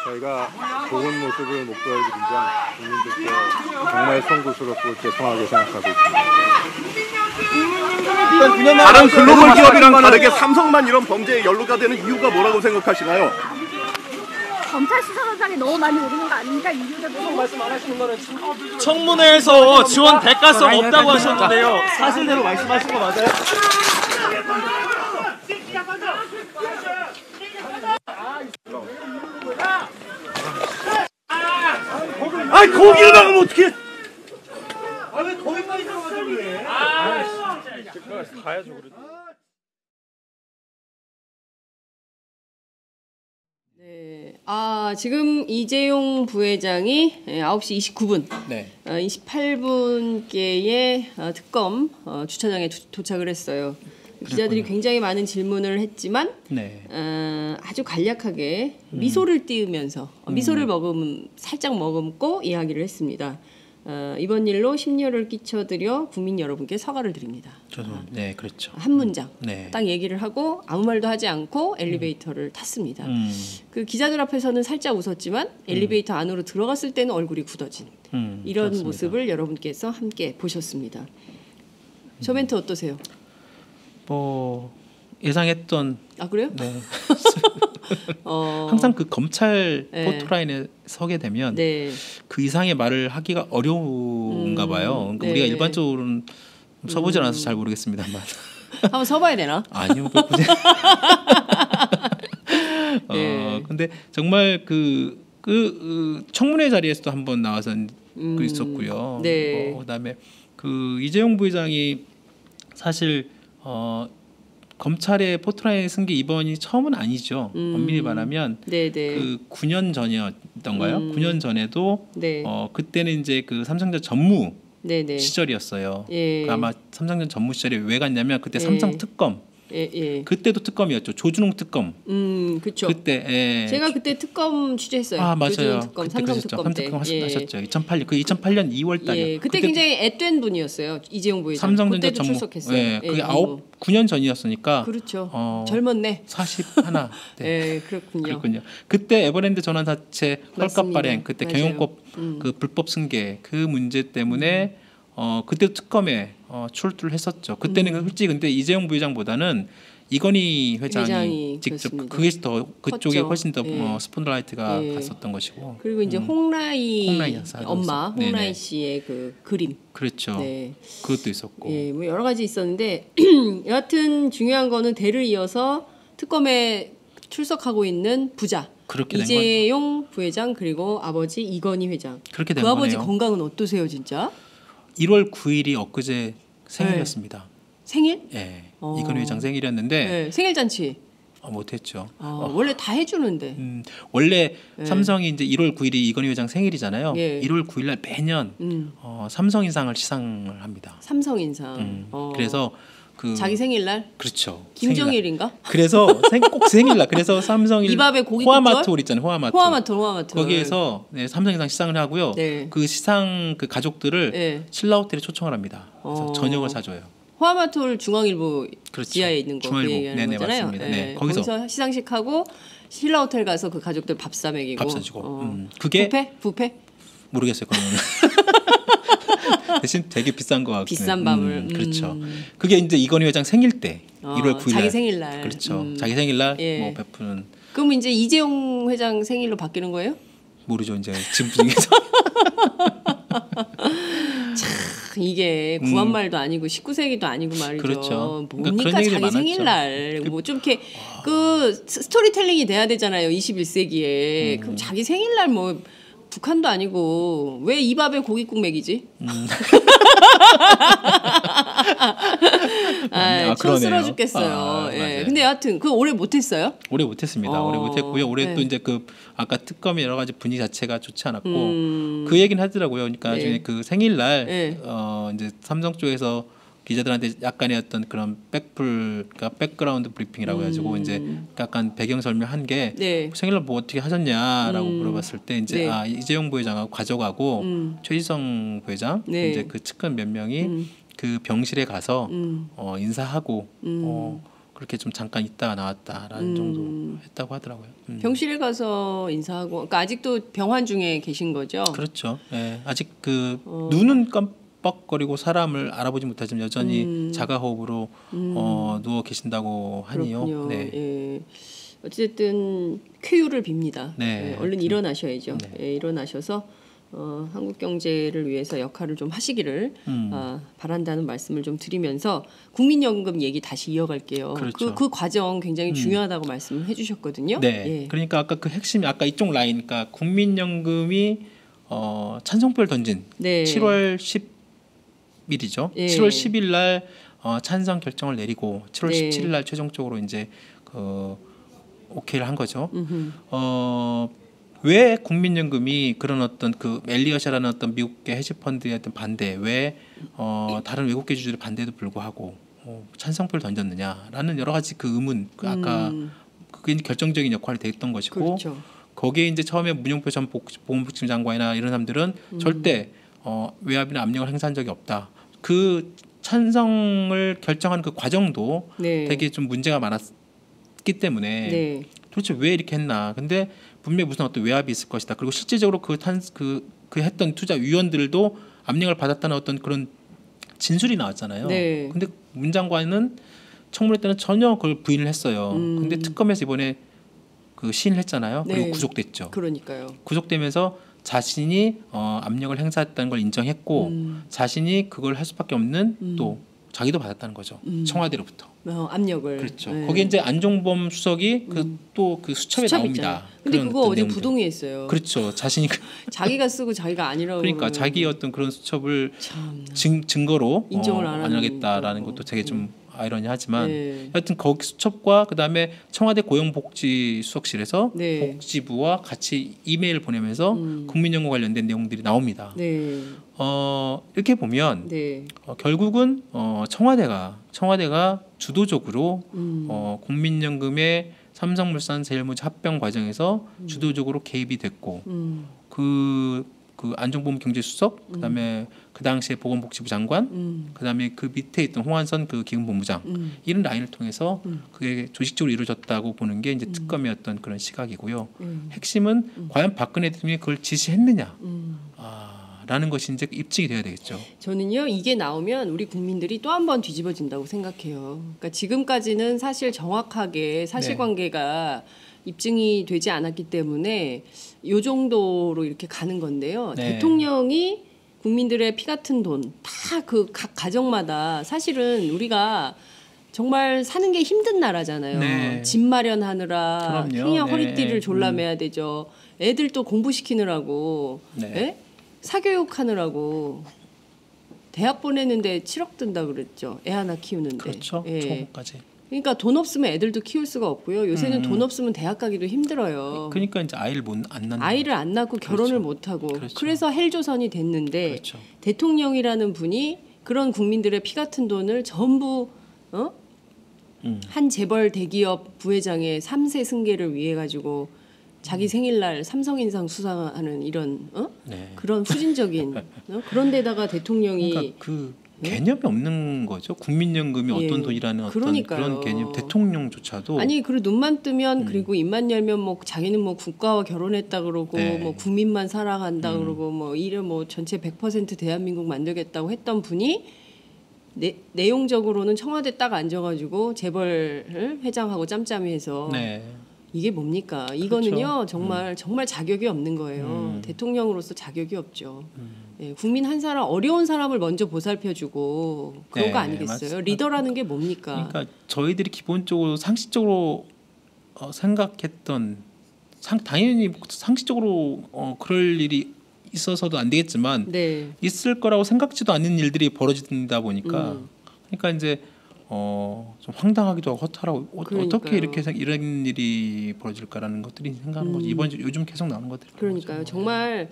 저희가 좋은 모습을 못 보여드리자 국민들께 정말 송구스럽고 죄송하게 생각하고 있습니다. 다른 글로벌 기업이랑 다르게 삼성만 이런 범죄에 연루가 되는 이유가 뭐라고 생각하시나요? 검찰 수사상에 너무 많이 오르는 거 아닙니까? 이유가 너무 청문회에서 지원 대가성 없다고 하셨는데요. 사실대로 말씀하신 거 맞아요? 아니 거기를 나가면 어떡해! 아왜 거기까지 들어가서 그래? 가야죠. 그래도. 네. 지금 이재용 부회장이 9시 29분, 네. 28분께의 특검 주차장에 도착을 했어요. 기자들이 굉장히 많은 질문을 했지만 네. 아주 간략하게 미소를 띄우면서 미소를 살짝 머금고 이야기를 했습니다. 이번 일로 심려를 끼쳐드려 국민 여러분께 사과를 드립니다. 저도 네 그렇죠. 한 문장 네. 딱 얘기를 하고 아무 말도 하지 않고 엘리베이터를 탔습니다. 그 기자들 앞에서는 살짝 웃었지만 엘리베이터 안으로 들어갔을 때는 얼굴이 굳어진 이런 그렇습니다. 모습을 여러분께서 함께 보셨습니다. 저 멘트 어떠세요? 뭐 예상했던 그래요? 네. 항상 그 검찰 네. 포토라인에 서게 되면 네. 그 이상의 말을 하기가 어려운가 봐요. 그러니까 네. 우리가 일반적으로는 서보지 않아서 잘 모르겠습니다만. 한번 서봐야 되나? 아니요. 네. 근데 정말 그 청문회 자리에서도 한번 나와서 있었고요. 네. 그다음에 그 이재용 부회장이 사실 검찰의 포토라인에 쓴 게 이번이 처음은 아니죠. 엄밀히 말하면 네네. 그 9년 전이었던가요? 9년 전에도 네. 그때는 이제 그 삼성전자 전무 네네. 시절이었어요. 예. 그 아마 삼성전자 전무 시절에 왜 갔냐면 그때 예. 삼성 특검. 예. 그때도 특검이었죠. 조준웅 특검. 그렇죠. 그때 제가 그때 특검 취재했어요. 맞아요. 조준웅 특검, 그때 삼성 그러셨죠. 특검 때. 하셨죠. 2008년 그 2008년 2월 달이요. 예. 그때 굉장히 앳된 분이었어요. 이재용 부회장. 삼성전자 그때도 전무. 출석했어요. 예. 예, 그게 전무. 9년 전이었으니까. 그렇죠. 젊었네. 41. 네. 예, 그렇군요. 그렇군요. 그때 에버랜드 전환사채 헐값 맞습니다. 발행, 그때 맞아요. 경영법 그 불법 승계 그 문제 때문에 그때 특검에 출두를 했었죠. 그때는 솔직히 근데 이재용 부회장보다는 이건희 회장이 직접 그렇습니다. 그게 더 그쪽에 컸죠. 훨씬 더 예. 스포트라이트가 예. 갔었던 것이고. 그리고 이제 홍라희 여사 엄마, 네네. 홍라희 씨의 그 그림. 그렇죠. 네. 그것도 있었고. 예, 뭐 여러 가지 있었는데 여하튼 중요한 거는 대를 이어서 특검에 출석하고 있는 부자 그렇게 된 이재용 부회장 그리고 아버지 이건희 회장. 그렇게 된 그 아버지 거네요. 건강은 어떠세요, 진짜? 1월 9일이 엊그제 생일이었습니다. 생일? 예. 이건희 회장 생일이었는데 네, 생일 잔치. 못했죠. 원래 다 해주는데. 원래 삼성이 이제 1월 9일이 이건희 회장 생일이잖아요. 예. 1월 9일날 매년 삼성인상을 시상을 합니다. 삼성인상. 그래서 그 자기 생일날? 그렇죠. 김정일인가? 생일날. 그래서 꼭 생일날. 그래서 삼성일 이 밥에 고기 호화마트 국절? 홀 있잖아요. 호화마트. 호화마트. 거기에서 삼성인상 시상을 하고요. 네. 그 시상 그 가족들을 네. 신라 호텔에 초청을 합니다. 그래서 저녁을 사줘요. 호화마톨 중앙일보 그렇죠. 지하에 있는 거 그 중앙일보. 얘기하는 네네, 거잖아요. 맞습니다. 예. 네, 거기서 시상식하고 신라 호텔 가서 그 가족들 밥 사먹이고. 밥 사주고. 그게 부페? 모르겠어요. 그거는. 대신 되게 비싼 거 같고. 비싼 밥을. 그렇죠. 그게 이제 이건희 회장 생일 때 1월 9일 자기 생일날. 그렇죠. 자기 생일날 예. 뭐 베푸는. 그럼 이제 이재용 회장 생일로 바뀌는 거예요? 모르죠. 이제 지금 분위기에서. 이게 구한말도 아니고 19세기도 아니고 말이죠. 그렇죠. 뭡니까 그러니까 그런 얘기들이 자기 많았죠. 생일날 뭐 좀 이렇게 그 스토리텔링이 돼야 되잖아요. 21세기에. 그럼 자기 생일날 뭐 북한도 아니고 왜 이 밥에 고깃국 먹이지? 촌스러워 그러네요. 죽겠어요. 예. 맞아요. 근데 여하튼 그 올해 못했어요? 올해 못했습니다. 올해 못했고요. 올해 네. 또 이제 그 아까 특검의 여러 가지 분위기 자체가 좋지 않았고 그 얘기는 하더라고요. 그러니까 네. 나중에 그 생일날 네. 이제 삼성 쪽에서 기자들한테 약간의 어떤 그런 그러니까 백그라운드 브리핑이라고 해가지고 이제 약간 배경 설명한 게 네. 생일날 뭐 어떻게 하셨냐라고 물어봤을 때 이제 네. 이재용 부회장하고 가져가고 최지성 부회장 네. 이제 그 측근 몇 명이 그 병실에 가서 인사하고 그렇게 좀 잠깐 있다가 나왔다라는 정도 했다고 하더라고요. 병실에 가서 인사하고 그러니까 아직도 병환 중에 계신 거죠? 그렇죠. 예, 아직 그 눈은 깜빡거리고 사람을 알아보지 못하지만 여전히 자가호흡으로 누워 계신다고 하니요. 그렇군요. 네. 예. 어쨌든 쾌유를 빕니다. 네. 예, 얼른 일어나셔야죠. 예, 일어나셔서 한국 경제를 위해서 역할을 좀 하시기를 바란다는 말씀을 좀 드리면서 국민연금 얘기 다시 이어갈게요. 그렇죠. 그 과정 굉장히 중요하다고 말씀을 해주셨거든요. 네. 예. 그러니까 아까 그 핵심이 아까 이쪽 라인, 그러니까 국민연금이 찬성표를 던진 네. 7월 10일이죠. 예. 7월 10일 날 찬성 결정을 내리고 7월 네. 17일 날 최종적으로 이제 오케이를 한 거죠. 왜 국민연금이 그런 어떤 그 엘리엇이라는 어떤 미국계 헤지펀드의 어떤 반대, 왜 다른 외국계 주주들의 반대에도 불구하고 찬성표를 던졌느냐라는 여러 가지 그 의문, 그 아까 그게 결정적인 역할이 됐던 것이고 그렇죠. 거기에 이제 처음에 문용표 전 보건복지부 장관이나 이런 사람들은 절대 외압이나 압력을 행사한 적이 없다. 그 찬성을 결정하는 그 과정도 네. 되게 좀 문제가 많았기 때문에 네. 도대체 왜 이렇게 했나? 근데 분명히 무슨 어떤 외압이 있을 것이다. 그리고 실제적으로 그 했던 투자 위원들도 압력을 받았다는 어떤 그런 진술이 나왔잖아요. 네. 근데 문 장관은 청문회 때는 전혀 그걸 부인을 했어요. 근데 특검에서 이번에 그 시인을 했잖아요. 그리고 네. 구속됐죠. 그러니까요. 구속되면서 자신이 압력을 행사했다는 걸 인정했고 자신이 그걸 할 수밖에 없는 또 자기도 받았다는 거죠. 청와대로부터. 압력을. 그렇죠. 네. 거기에 이제 안종범 수석이 또 그 수첩에 나옵니다. 근데 그런 그거 어떤 어제 내용들. 부동의했어요. 그렇죠. 자신이 자기가 쓰고 자기가 아니라고. 그러니까 그러면 자기의 어떤 그런 수첩을 참. 증거로 인정을 안 안 하겠다라는 하는 것도 되게 좀 아이러니하지만 네. 하여튼 거기 수첩과 그다음에 청와대 고용복지수석실에서 네. 복지부와 같이 이메일 보내면서 국민연금 관련된 내용들이 나옵니다. 네. 이렇게 보면 네. 결국은 청와대가 주도적으로 국민연금의 삼성물산 제일모직 합병 과정에서 주도적으로 개입이 됐고 그 안종범 경제수석 그다음에 그 당시에 보건복지부 장관 그다음에 그 밑에 있던 홍한선 그 기금본부장 이런 라인을 통해서 그게 조직적으로 이루어졌다고 보는 게 이제 특검의 어떤 그런 시각이고요. 핵심은 과연 박근혜 대통령이 그걸 지시했느냐 라는 것이 이제 입증이 돼야 되겠죠. 저는요 이게 나오면 우리 국민들이 또 한 번 뒤집어진다고 생각해요. 그러니까 지금까지는 사실 정확하게 사실관계가 입증이 되지 않았기 때문에 요 정도로 이렇게 가는 건데요. 네. 대통령이 국민들의 피 같은 돈 다 그 각 가정마다 사실은 우리가 정말 사는 게 힘든 나라잖아요. 네. 집 마련하느라 그럼요. 그냥 네. 허리띠를 졸라매야 되죠. 애들 또 공부시키느라고 네. 예? 사교육하느라고 대학 보내는데 7억 든다 그랬죠. 애 하나 키우는데. 그렇죠. 예. 초보까지. 그러니까 돈 없으면 애들도 키울 수가 없고요. 요새는 돈 없으면 대학 가기도 힘들어요. 그러니까 이제 아이를 안 낳는 아이를 안 낳고 결혼을 그렇죠. 못 하고 그렇죠. 그래서 헬조선이 됐는데 그렇죠. 대통령이라는 분이 그런 국민들의 피 같은 돈을 전부 한 재벌 대기업 부회장의 3세 승계를 위해 가지고 자기 생일날 삼성인상 수상하는 이런 네. 그런 후진적인 그런 데다가 대통령이 그러니까 그 개념이 없는 거죠. 국민연금이 예. 어떤 돈이라는 어떤 그러니까요. 그런 개념. 대통령조차도 아니 그리고 눈만 뜨면 그리고 입만 열면 뭐 자기는 뭐 국가와 결혼했다 그러고 네. 뭐 국민만 사랑한다 그러고 뭐 이래 뭐 전체 100% 대한민국 만들겠다고 했던 분이 내용적으로는 청와대 딱 앉아가지고 재벌 회장하고 짬짬이해서 네. 이게 뭡니까? 이거는요 그렇죠. 정말 정말 자격이 없는 거예요. 대통령으로서 자격이 없죠. 예, 국민 한 사람 어려운 사람을 먼저 보살펴주고 그런 네, 거 아니겠어요? 맞습니다. 리더라는 게 뭡니까? 그러니까 저희들이 기본적으로 상식적으로 생각했던 당연히 상식적으로 그럴 일이 있어서도 안 되겠지만 네. 있을 거라고 생각지도 않는 일들이 벌어지다 보니까 그러니까 이제 좀 황당하기도 하고 허탈하고 어떻게 이렇게 이런 일이 벌어질까라는 것들이 생각하는 거죠. 요즘 계속 나오는 것들. 그러니까요. 정말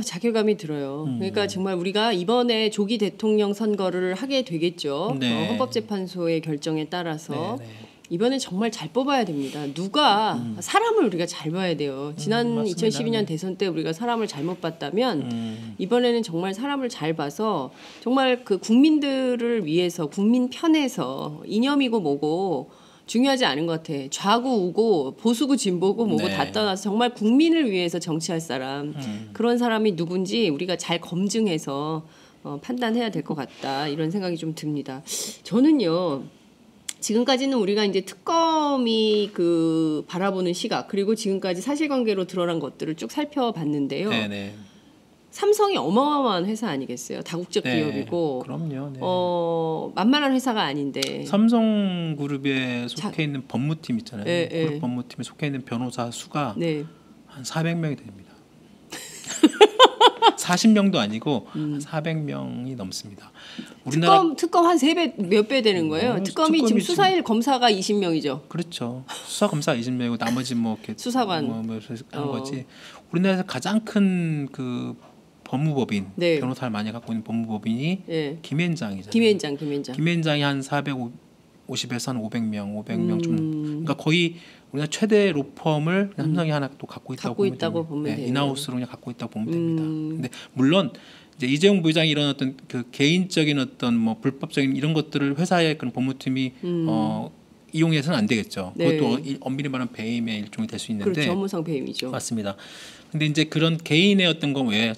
자괴감이 들어요. 그러니까 정말 우리가 이번에 조기 대통령 선거를 하게 되겠죠. 네. 헌법재판소의 결정에 따라서 네, 네. 이번에 정말 잘 뽑아야 됩니다. 누가 사람을 우리가 잘 봐야 돼요. 지난 맞습니다. 2012년 네. 대선 때 우리가 사람을 잘못 봤다면 이번에는 정말 사람을 잘 봐서 정말 그 국민들을 위해서 국민 편에서 이념이고 뭐고 중요하지 않은 것 같아. 좌구 우고 보수고 진보고 뭐고 네. 다 떠나서 정말 국민을 위해서 정치할 사람 그런 사람이 누군지 우리가 잘 검증해서 판단해야 될 것 같다 이런 생각이 좀 듭니다. 저는요. 지금까지는 우리가 이제 특검이 그 바라보는 시각 그리고 지금까지 사실관계로 드러난 것들을 쭉 살펴봤는데요. 네네. 삼성이 어마어마한 회사 아니겠어요? 다국적 네, 기업이고 그럼요. 네. 만만한 회사가 아닌데. 삼성그룹에 속해 있는 법무팀 있잖아요. 네, 그룹 네. 법무팀에 속해 있는 변호사 수가 네. 한 400명이 됩니다. 40명도 아니고 한 400명이 넘습니다. 우리나라 특검 한 3배 몇 배 되는 거예요? 특검이 지금 수사일 검사가 20명이죠. 그렇죠. 수사 검사 20명이고 나머지 뭐 이렇게 수사관. 뭐 하는 거지. 우리나라에서 가장 큰 그 법무법인 네. 변호사를 많이 갖고 있는 법무법인이 예. 김앤장이잖아요. 김앤장. 김앤장이 한 450에서 한 500명 좀 그러니까 거의 우리나라 최대 로펌을 삼성이 하나 또 갖고 있다고 보면 됩니다. 돼요. 인하우스로 그냥 갖고 있다고 보면 됩니다. 근데 물론 이제 이재용 부회장이 이런 어떤 그 개인적인 어떤 뭐 불법적인 이런 것들을 회사의 그런 법무팀이 이용해서는 안 되겠죠. 네. 그것도 엄밀히 말하면 배임의 일종이 될 수 있는데 그렇죠. 업무상 배임이죠. 맞습니다. 근데 이제 그런 개인의 어떤 거 외에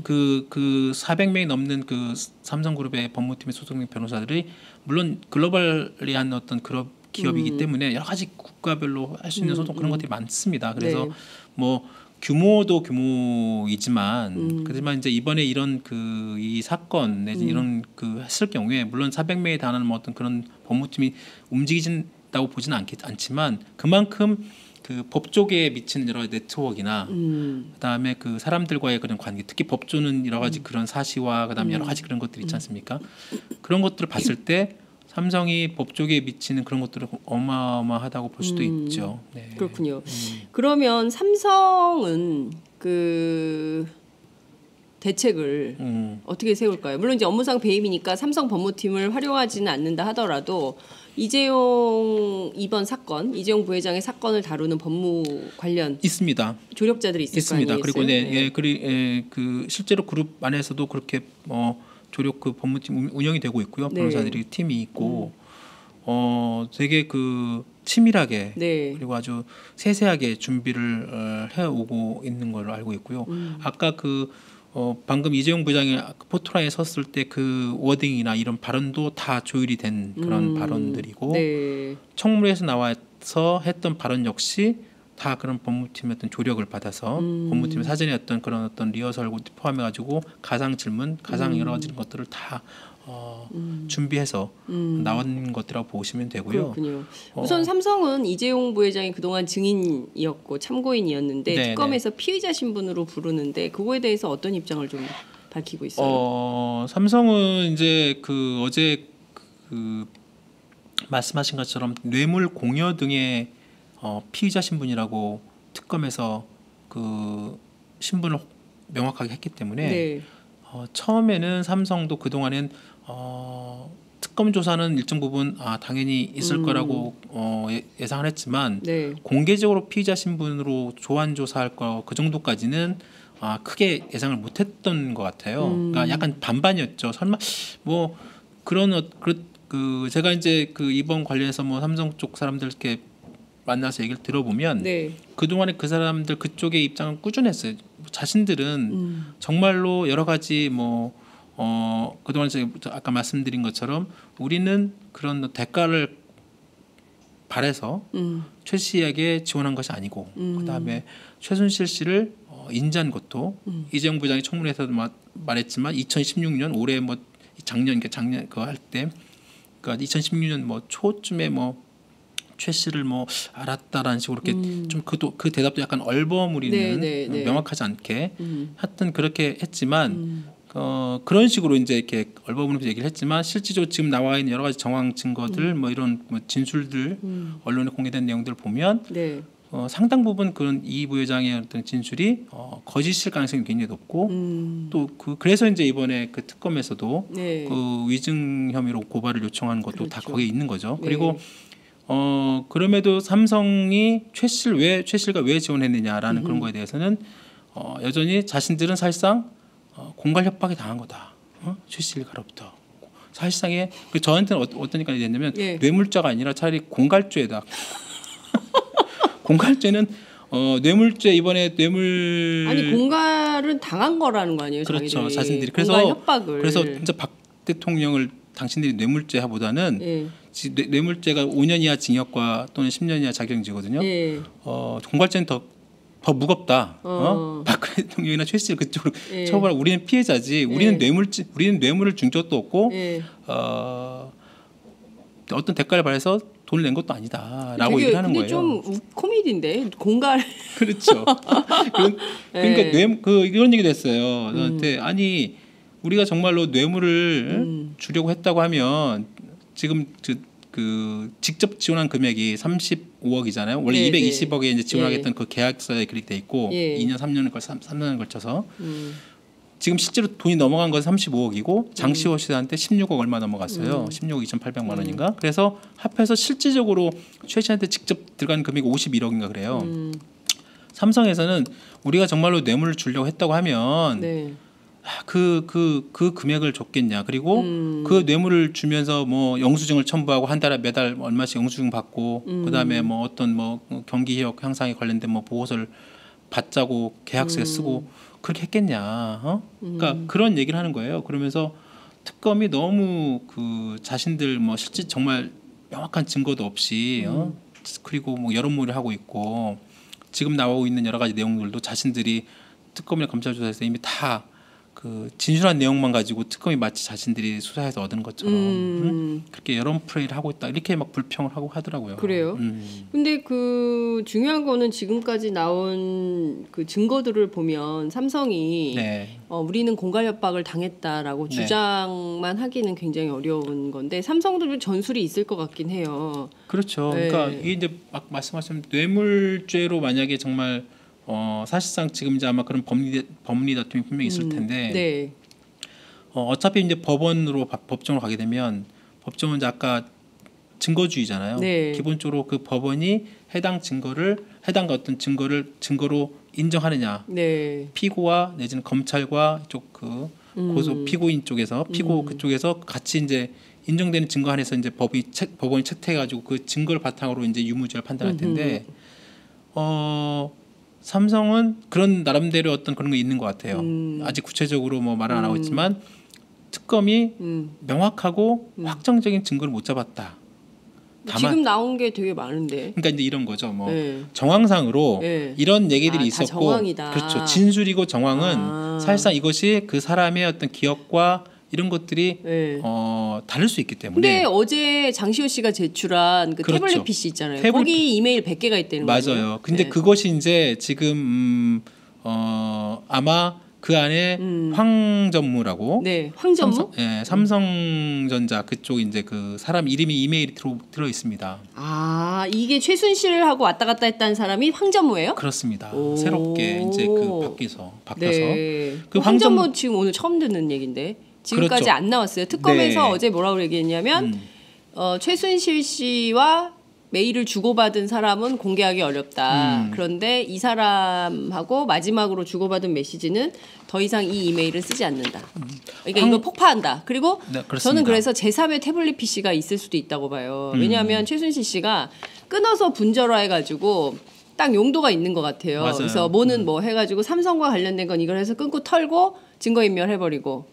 그 400명이 넘는 그 삼성그룹의 법무팀에 소속된 변호사들이 물론 글로벌리한 어떤 그런 기업이기 때문에 여러 가지 국가별로 할 수 있는 소송 그런 것들이 많습니다. 그래서 네. 뭐 규모도 규모이지만 그렇지만 이제 이번에 이런 그 이 사건 내지 이런 그 했을 경우에 물론 400명에 달하는 뭐 어떤 그런 법무팀이 움직이진다고 보지는 않지만 그만큼 그 법조계에 미치는 여러 가지 네트워크나 그다음에 그 사람들과의 그런 관계 특히 법조는 여러 가지 그런 사시와 그다음에 여러 가지 그런 것들이 있지 않습니까? 그런 것들을 봤을 때 삼성이 법조계에 미치는 그런 것들은 어마어마하다고 볼 수도 있죠. 네. 그렇군요. 그러면 삼성은 그 대책을 어떻게 세울까요? 물론 이제 업무상 배임이니까 삼성 법무팀을 활용하지는 않는다 하더라도 이재용 이번 사건, 이재용 부회장의 사건을 다루는 법무 관련 있습니다. 조력자들이 있을 있습니다. 거 그리고 아니겠어요? 그 실제로 그룹 안에서도 그렇게 조력 그 법무팀 운영이 되고 있고요. 네. 변호사들이 팀이 있고 되게 그 치밀하게 네. 그리고 아주 세세하게 준비를 해오고 있는 걸로 알고 있고요. 아까 그 방금 이재용 부장이 포토라인에 섰을 때 그 워딩이나 이런 발언도 다 조율이 된 그런 발언들이고 네. 청문회에서 나와서 했던 발언 역시 다 그런 법무팀의 어떤 조력을 받아서 법무팀의 사전에 어떤 그런 어떤 리허설 포함해 가지고 가상 질문, 가상 여러 가지 것들을 다 준비해서 나온 것이라고 보시면 되고요. 그렇군요. 우선 삼성은 이재용 부회장이 그동안 증인이었고 참고인이었는데 네, 특검에서 피의자 신분으로 부르는데 그거에 대해서 어떤 입장을 좀 밝히고 있어요? 삼성은 이제 그 어제 그 말씀하신 것처럼 뇌물 공여 등의 피의자 신분이라고 특검에서 그 신분을 명확하게 했기 때문에 네. 처음에는 삼성도 그 동안엔 특검 조사는 일정 부분 당연히 있을 거라고 예상을 했지만 네. 공개적으로 피의자 신분으로 조안 조사할 거 그 정도까지는 크게 예상을 못했던 것 같아요. 그러니까 약간 반반이었죠. 설마 뭐 그런 그 제가 이제 그 이번 관련해서 뭐 삼성 쪽 사람들 이렇게 만나서 얘기를 들어보면 네. 그동안에 그 사람들 그쪽의 입장은 꾸준했어요. 자신들은 정말로 여러 가지 뭐 그동안 제가 아까 말씀드린 것처럼 우리는 그런 대가를 바래서 최 씨에게 지원한 것이 아니고 그다음에 최순실 씨를 인지한 것도 이재용 부장이 청문회에서도 말했지만 2016년 올해 뭐 작년 그거 할 때 그러니까 2016년 뭐 초쯤에 뭐 최 씨를 뭐 알았다라는 식으로 이렇게 좀 그 대답도 약간 얼버무리는 네. 명확하지 않게 하여튼 그렇게 했지만 그런 식으로 이제 이렇게 얼버무리면서 얘기를 했지만 실질적으로 지금 나와 있는 여러 가지 정황 증거들 뭐 이런 뭐 진술들 언론에 공개된 내용들을 보면 네. 상당 부분 그런 이 부회장의 어떤 진술이 거짓일 가능성이 굉장히 높고 또 그래서 이제 이번에 그 특검에서도 네. 그 위증 혐의로 고발을 요청한 것도 다 그렇죠. 거기에 있는 거죠. 네. 그리고 그럼에도 삼성이 최 씨가 왜 지원했느냐라는 그런 거에 대해서는 여전히 자신들은 사실상 공갈 협박에 당한 거다. 최 씨가로부터 사실상에 저한테는 어떤 얘기가 됐냐면 예. 뇌물죄가 아니라 차라리 공갈죄다. 공갈죄는 뇌물죄 이번에 뇌물 아니 공갈은 당한 거라는 거 아니에요? 그렇죠. 자신들이 공갈 협박을. 그래서 진짜 박 대통령을 당신들이 뇌물죄보다는 예. 뇌물죄가 5년 이하 징역과 또는 10년 이하 자격정지거든요. 예. 공갈죄는 더 무겁다. 박근혜 대통령이나 최 씨를 그쪽으로 예. 처벌하고 우리는 피해자지. 우리는 뇌물을 준 적도 없고 예. 어떤 대가를 바래서 돈을 낸 것도 아니다라고 되게, 얘기를 하는 근데 거예요. 좀 코미디인데 공갈. 그렇죠. 그러니까 이런 얘기도 했어요. 저한테 아니 우리가 정말로 뇌물을 주려고 했다고 하면 지금 그 직접 지원한 금액이 35억이잖아요. 원래 네, 220억에 이제 지원하겠다는 네. 그 계약서에 그렇게 돼 있고 예. 2년 3년을 걸쳐서 지금 실제로 돈이 넘어간 건 35억이고 장시호 씨한테 16억 얼마 넘어갔어요. 16억 2,800만 원인가. 그래서 합해서 실질적으로 최 씨한테 직접 들어간 금액이 51억인가 그래요. 삼성에서는 우리가 정말로 뇌물을 주려고 했다고 하면 네. 그 금액을 줬겠냐. 그리고 그 뇌물을 주면서 뭐 영수증을 첨부하고 한 달에 매달 얼마씩 영수증 받고 그다음에 뭐 어떤 뭐 경기력 향상에 관련된 뭐 보고서를 받자고 계약서에 쓰고 그렇게 했겠냐. 그러니까 그런 얘기를 하는 거예요. 그러면서 특검이 너무 그 자신들 뭐 실제 정말 명확한 증거도 없이 그리고 뭐 여론몰이를 하고 있고 지금 나오고 있는 여러 가지 내용들도 자신들이 특검이나 검찰 조사에서 이미 다 그 진술한 내용만 가지고 특검이 마치 자신들이 수사해서 얻은 것처럼 그렇게 여론 플레이를 하고 있다 이렇게 막 불평을 하고 하더라고요. 그래요? 근데 그 중요한 거는 지금까지 나온 그 증거들을 보면 삼성이 네. 우리는 공갈 협박을 당했다라고 네. 주장만 하기는 굉장히 어려운 건데 삼성도 전술이 있을 것 같긴 해요. 그렇죠. 네. 그러니까 이게 이제 막 말씀하신 뇌물죄로 만약에 정말 사실상 지금 이제 아마 그런 법리 다툼이 분명히 있을 텐데 네. 어차피 이제 법정으로 가게 되면 법정은 이제 아까 증거주의잖아요. 네. 기본적으로 그 법원이 해당 어떤 증거로 인정하느냐. 네. 피고와 내지는 검찰과 이쪽 그 고소 피고인 쪽에서 피고 그쪽에서 같이 이제 인정되는 증거 안에서 이제 법원이 채택해가지고 그 증거를 바탕으로 이제 유무죄를 판단할 텐데 삼성은 그런 나름대로 어떤 그런 게 있는 것 같아요. 아직 구체적으로 뭐 말은 안 하고 있지만 특검이 명확하고 확정적인 증거를 못 잡았다. 다만 지금 나온 게 되게 많은데. 그러니까 이제 이런 거죠. 뭐 네. 정황상으로 네. 이런 얘기들이 다 있었고, 정황이다. 그렇죠. 진술이고 정황은 사실상 이것이 그 사람의 어떤 기억과 이런 것들이 네. 다를 수 있기 때문에. 근데 어제 장시호 씨가 제출한 그 그렇죠. 태블릿 PC 있잖아요. 태블릿 거기 이메일 100개가 있다는 거예요. 맞아요. 근데 네. 그것이 이제 지금 아마 그 안에 황전무라고 네, 황전무? 삼성전자 그쪽 이제 그 사람 이름이 이메일이 들어 있습니다. 아, 이게 최순실하고 왔다 갔다 했다는 사람이 황전무예요? 그렇습니다. 오. 새롭게 이제 그 바뀌어서 네. 그 황전무 지금 오늘 처음 듣는 얘긴데 지금까지 그렇죠. 안 나왔어요. 특검에서 네. 어제 뭐라고 얘기했냐면 최순실 씨와 메일을 주고받은 사람은 공개하기 어렵다. 그런데 이 사람하고 마지막으로 주고받은 메시지는 더 이상 이 이메일을 쓰지 않는다. 그러니까 이거 폭파한다. 그리고 네, 그렇습니다. 저는 그래서 제3의 태블릿 PC가 있을 수도 있다고 봐요. 왜냐하면 최순실 씨가 끊어서 분절화해가지고 딱 용도가 있는 것 같아요. 맞아요. 그래서 뭐는 뭐 해가지고 삼성과 관련된 건 이걸 해서 끊고 털고 증거인멸 해버리고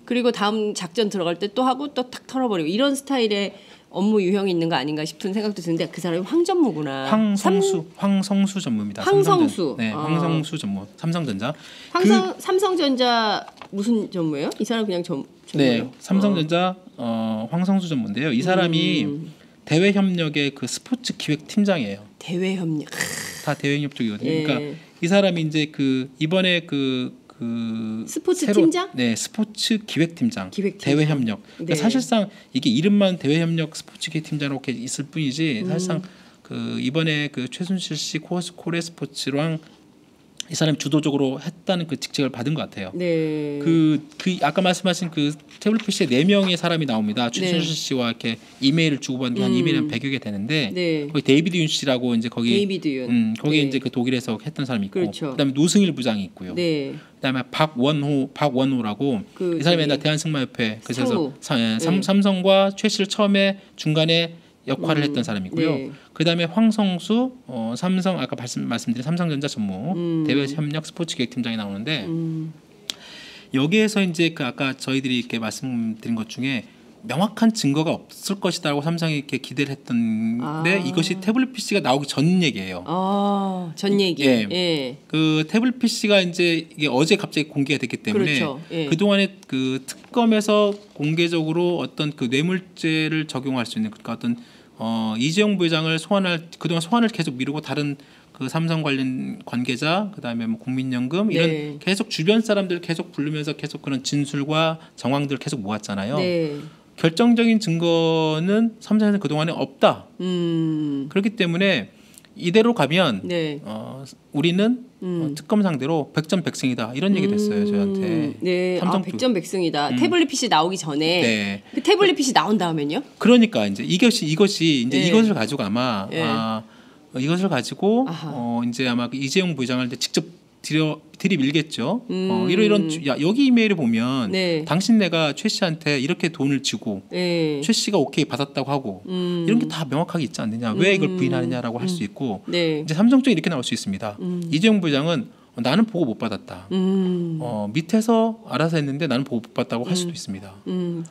그리고 다음 작전 들어갈 때 또 하고 또 탁 털어버리고 이런 스타일의 업무 유형이 있는 거 아닌가 싶은 생각도 드는데 그 사람이 황전무구나. 황성수 전무입니다. 황성수. 네, 황성수 전무. 삼성전자. 삼성전자 무슨 전무예요? 이 사람 그냥 전무예요? 네, 삼성전자 황성수 전무인데요. 이 사람이 대외 협력의 그 스포츠 기획 팀장이에요. 대외 협력. 다 대외 협력 쪽이거든요. 예. 그러니까 이 사람이 이제 그 이번에 그 스포츠 팀장? 네, 스포츠 기획팀장, 기획팀장. 대외 협력. 그러니까 네. 사실상 이게 이름만 대외 협력 스포츠 기획팀장으로 이렇게 있을 뿐이지 사실상 그 이번에 그 최순실 씨 코레 스포츠랑 이 사람이 주도적으로 했다는 그 직책을 받은 것 같아요. 네. 그 아까 말씀하신 그 태블릿 PC에 4명의 사람이 나옵니다. 최순실 씨와 이렇게 이메일을 주고받는 게 한 이메일이 한 100여 개 되는데 네. 거기 데이비드 윤 씨라고 이제 거기 데이비드 윤. 거기 네. 이제 그 독일에서 했던 사람이 있고 그렇죠. 그다음에 노승일 부장이 있고요. 네. 그다음에 박원호라고 그 이 사람이 저기 옛날 대한승마협회 상무. 그래서 삼성과 최 씨를 처음에 중간에 역할을 했던 사람이고요. 네. 그다음에 황성수 삼성 아까 말씀드린 삼성전자 전무 대외 협력 스포츠 기획팀장이 나오는데 여기에서 이제 그 아까 저희들이 이렇게 말씀드린 것 중에 명확한 증거가 없을 것이다라고 삼성이 이렇게 기대를 했던데 이것이 태블릿 PC가 나오기 전 얘기예요. 전 얘기. 예. 예. 그 태블릿 PC가 이제 이게 어제 갑자기 공개가 됐기 때문에 그렇죠. 예. 그 동안에 그 특검에서 공개적으로 어떤 그 뇌물죄를 적용할 수 있는 그러니까 어떤 이재용 부회장을 그동안 소환을 계속 미루고 다른 그 삼성 관련 관계자 그다음에 뭐 국민연금 이런 네. 계속 주변 사람들 계속 부르면서 계속 그런 진술과 정황들을 계속 모았잖아요. 네. 결정적인 증거는 삼성에서 그동안에 없다. 그렇기 때문에 이대로 가면 네. 우리는 특검 상대로 백전백승이다 이런 얘기 됐어요 저희한테. 네. 삼성 쪽. 백전백승이다. 태블릿 PC 나오기 전에. 네. 그 태블릿 PC 나온 다음엔요? 그러니까 이제 이것이 이제 네. 이것을 가지고 아마 네. 이것을 가지고 아하. 이제 아마 그 이재용 부회장을 이제 직접 들이밀겠죠. 이런 여기 이메일을 보면 네. 당신네가 최 씨한테 이렇게 돈을 주고 네. 최 씨가 오케이 받았다고 하고 이런 게 다 명확하게 있지 않느냐. 왜 이걸 부인하느냐라고 할 수 있고 네. 이제 삼성 쪽에 이렇게 나올 수 있습니다. 이재용 부회장은 나는 보고 못 받았다. 밑에서 알아서 했는데 나는 보고 못 받았다고 할 수도 있습니다.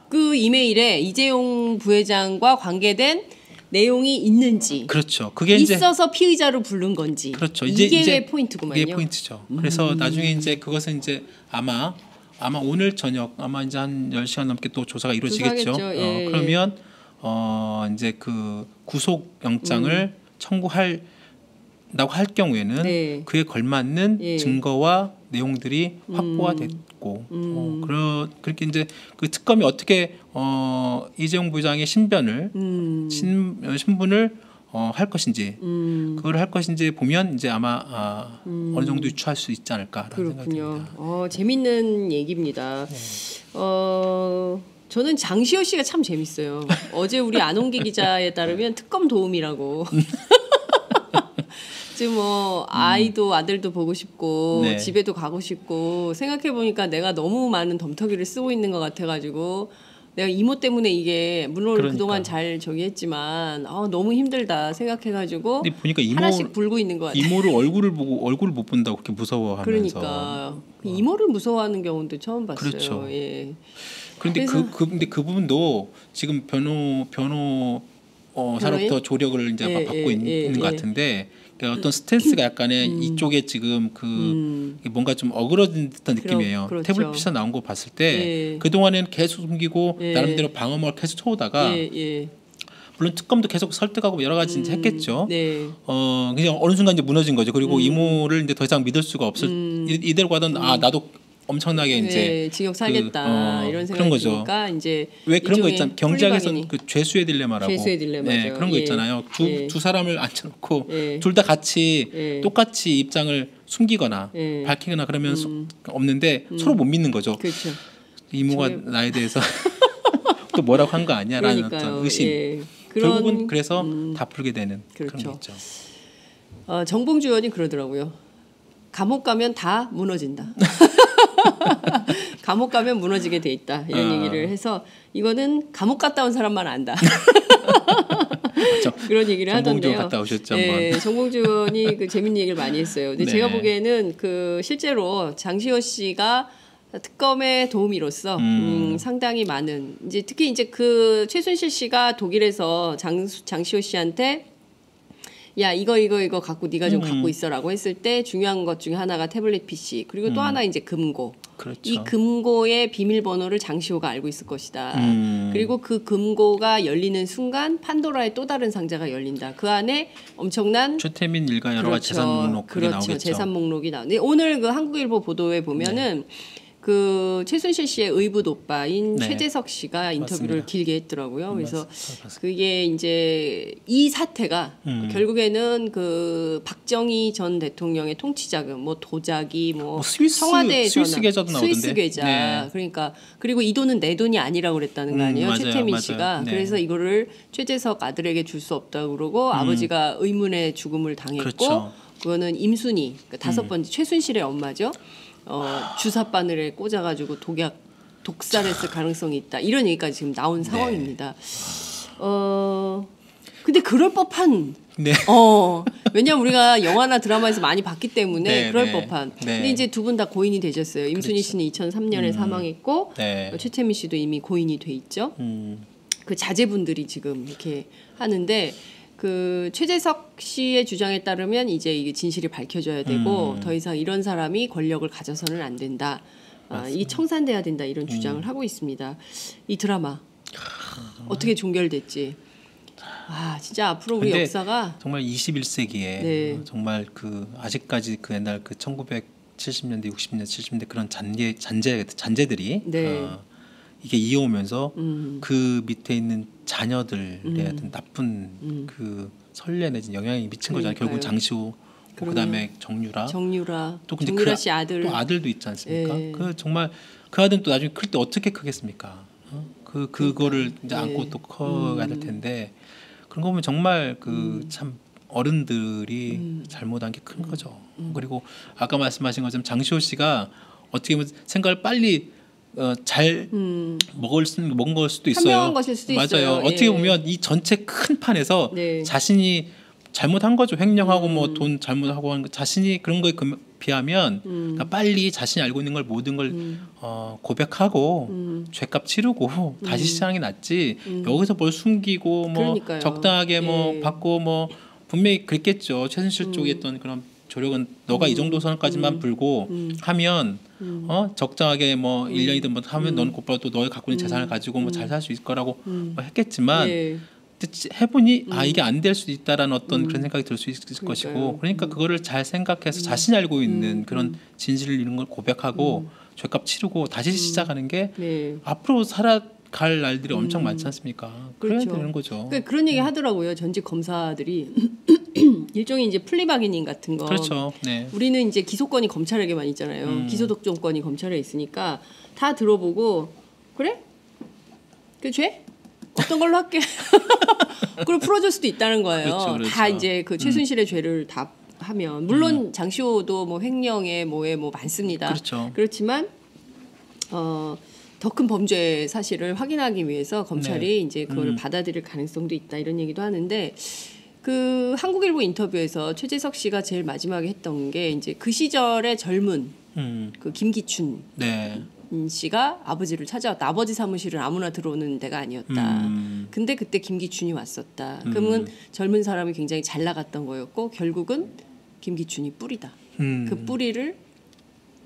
그 이메일에 이재용 부회장과 관계된 내용이 있는지 그렇죠. 그게 이제 있어서 피의자로 부른 건지 그렇죠. 이게 포인트구만요. 이게 포인트죠. 그래서 나중에 이제 그것은 이제 아마 오늘 저녁 아마 이제 한 10시간 넘게 또 조사가 이루어지겠죠. 조사하겠죠. 예, 그러면 이제 그 구속 영장을 청구한다고 할 경우에는 네. 그에 걸맞는 예. 증거와 내용들이 확보가 됐고 그렇게 이제 그 특검이 어떻게 이재용 부회장의 신변을 신분을 할 것인지 그걸 할 것인지 보면 이제 아마 어느 정도 유추할 수 있지 않을까라는 생각이 그렇군요. 듭니다. 재밌는 얘기입니다. 저는 장시호 씨가 참 재밌어요. 어제 우리 안홍기 기자에 따르면 특검 도움이라고. 지금 뭐 아이도 아들도 보고 싶고 네. 집에도 가고 싶고 생각해 보니까 내가 너무 많은 덤터기를 쓰고 있는 것 같아가지고 내가 이모 때문에 이게 물론 그러니까. 그동안 잘 저기 했지만 너무 힘들다 생각해가지고 근데 보니까 하나씩 불고 있는 것 같아요. 이모를 얼굴을 못 본다고 그렇게 무서워하면서 그러니까 이모를 무서워하는 경우도 처음 봤어요. 그렇죠. 예. 그런데 근데 그 부분도 지금 변호사로부터 조력을 이제 받고 있는 것 같은데 그러니까 어떤 스탠스가 약간의 이쪽에 지금 뭔가 좀 어그러진 듯한 느낌이에요. 그렇죠. 태블릿 PC가 나온 거 봤을 때 예. 그 동안에는 계속 숨기고 예. 나름대로 방어막을 계속 쳐오다가 예. 물론 특검도 계속 설득하고 여러 가지 이제 했겠죠. 네. 그냥 어느 순간 이제 무너진 거죠. 그리고 이모를 이제 더 이상 믿을 수가 없을 이대로 가던 나도 엄청나게 이제 징역 살겠다 이런 생각이 그런 거죠. 드니까 이제 왜 그런 거 일종의 있잖아요. 경제학에서 플리바게니. 그 죄수의 딜레마라고. 죄수의 딜레마죠. 네, 그런 거 예. 있잖아요. 두 사람을 앉혀놓고 예. 둘 다 같이 예. 똑같이 입장을 숨기거나 예. 밝히거나 그러면 없는데 서로 못 믿는 거죠. 그렇죠. 이모가 나에 대해서 또 뭐라고 한 거 아니야라는 그러니까요. 어떤 의심. 예. 결국은 그래서 다 풀게 되는 그런 게 그렇죠. 있죠. 정봉주 의원이 그러더라고요. 감옥 가면 다 무너진다. 감옥 가면 무너지게 돼 있다. 이런 얘기를 해서 이거는 감옥 갔다 온 사람만 안다. 그런 얘기를 정봉주 하던데요. 갔다 오셨죠, 네, 한번. 정봉주 의원이 그 재밌는 얘기를 많이 했어요. 근데 네. 제가 보기에는 그 실제로 장시호 씨가 특검의 도우미로서 상당히 많은 이제 특히 이제 그 최순실 씨가 독일에서 장시호 씨한테 야 이거 갖고 네가 좀 갖고 있어라고 했을 때 중요한 것 중에 하나가 태블릿 PC 그리고 또 하나 이제 금고. 그렇죠. 이 금고의 비밀번호를 장시호가 알고 있을 것이다. 그리고 그 금고가 열리는 순간 판도라의 또 다른 상자가 열린다. 그 안에 엄청난 최태민 일가 여러 가지 재산 목록이 그렇죠. 나오겠죠. 재산 목록이 나오는데 오늘 그 한국일보 보도에 보면은 그 최순실 씨의 의붓 오빠인 네. 최재석 씨가 인터뷰를 맞습니다. 길게 했더라고요. 그래서 맞습니다. 그게 이제 이 사태가 결국에는 그 박정희 전 대통령의 통치자금, 뭐 도자기, 뭐 스위스 계좌도 나오던데. 스위스 계좌. 네. 그러니까 그리고 이 돈은 내 돈이 아니라고 그랬다는 거 아니에요, 맞아요, 최태민 맞아요. 씨가. 네. 그래서 이거를 최재석 아들에게 줄 수 없다고 그러고 아버지가 의문의 죽음을 당했고. 그렇죠. 그거는 임순희, 그 다섯 번째 최순실의 엄마죠. 주사 바늘에 꽂아가지고 독살했을 가능성이 있다. 이런 얘기까지 지금 나온 상황입니다. 근데 그럴 법한. 네. 왜냐면 우리가 영화나 드라마에서 많이 봤기 때문에 네, 그럴 네. 법한. 네. 근데 이제 두 분 다 고인이 되셨어요. 임순희 씨는 2003년에 사망했고 네. 최태민 씨도 이미 고인이 돼 있죠. 그 자제분들이 지금 이렇게 하는데. 그 최재석 씨의 주장에 따르면 이제 이게 진실이 밝혀져야 되고 더 이상 이런 사람이 권력을 가져서는 안 된다. 이 청산돼야 된다 이런 주장을 하고 있습니다. 이 드라마 어떻게 종결됐지? 진짜 앞으로 우리 근데 역사가 정말 21세기에 네. 정말 그 아직까지 그 옛날 그 1970년대, 60년대, 70년대 그런 잔재들이 네. 이게 이어오면서 그 밑에 있는 자녀들의 어떤 나쁜 그 선례 내지 영향이 미친 거잖아요. 그러니까요. 결국 장시호, 그다음에 정유라, 또 근데 정유라 씨 아들 또 아들도 있지 않습니까? 예. 그 정말 그 아들은 또 나중에 클 때 어떻게 크겠습니까? 그거를 이제 예. 안고 또 커가야 될 텐데 그런 거 보면 정말 그 참 어른들이 잘못한 게 큰 거죠. 그리고 아까 말씀하신 것처럼 장시호 씨가 어떻게 보면 생각을 빨리 잘 먹은 걸 수도 있어요. 현명한 것일 수도 맞아요. 있어요. 어떻게 예. 보면 이 전체 큰 판에서 네. 자신이 잘못한 거죠. 횡령하고 뭐 돈 잘못하고 하는 거 자신이 그런 거에 비하면 그러니까 빨리 자신이 알고 있는 걸 모든 걸 고백하고 죄값 치르고 다시 시작하는 게 낫지. 여기서 뭘 숨기고 뭐 그러니까요. 적당하게 뭐 예. 받고 뭐 분명히 그랬겠죠. 최순실 쪽에 있던 그런 조력은 너가 이 정도 선까지만 불고 하면 적당하게 뭐 1년이든 뭐 하면 넌 곧바로 또 너의 갖고 있는 재산을 가지고 뭐 잘 살 수 있을 거라고 뭐 했겠지만 예. 해보니 이게 안 될 수도 있다라는 어떤 그런 생각이 들 수 있을 것이고 그러니까 그거를 잘 생각해서 자신이 알고 있는 그런 진실을 이런 걸 고백하고 죄값 치르고 다시 시작하는 게 네. 앞으로 살아갈 날들이 엄청 많지 않습니까? 그래야 그렇죠. 되는 거죠. 그러니까 그런 얘기 하더라고요. 전직 검사들이 일종의 이제 플리바게닝 같은 거. 그렇죠. 네. 우리는 이제 기소권이 검찰에게만 있잖아요. 기소독점권이 검찰에 있으니까 다 들어보고 그래? 그 죄? 어떤 걸로 할게. 그걸 풀어줄 수도 있다는 거예요. 그렇죠, 그렇죠. 다 이제 그 최순실의 죄를 다 하면 물론 장시호도 뭐 횡령에 뭐에 뭐 많습니다. 그렇죠. 그렇지만 더 큰 범죄 사실을 확인하기 위해서 검찰이 네. 이제 그걸 받아들일 가능성도 있다 이런 얘기도 하는데 그 한국일보 인터뷰에서 최재석 씨가 제일 마지막에 했던 게 이제 그 시절의 젊은 그 김기춘 네. 씨가 아버지를 찾아왔다. 아버지 사무실은 아무나 들어오는 데가 아니었다. 근데 그때 김기춘이 왔었다. 그러면 젊은 사람이 굉장히 잘 나갔던 거였고 결국은 김기춘이 뿌리다. 그 뿌리를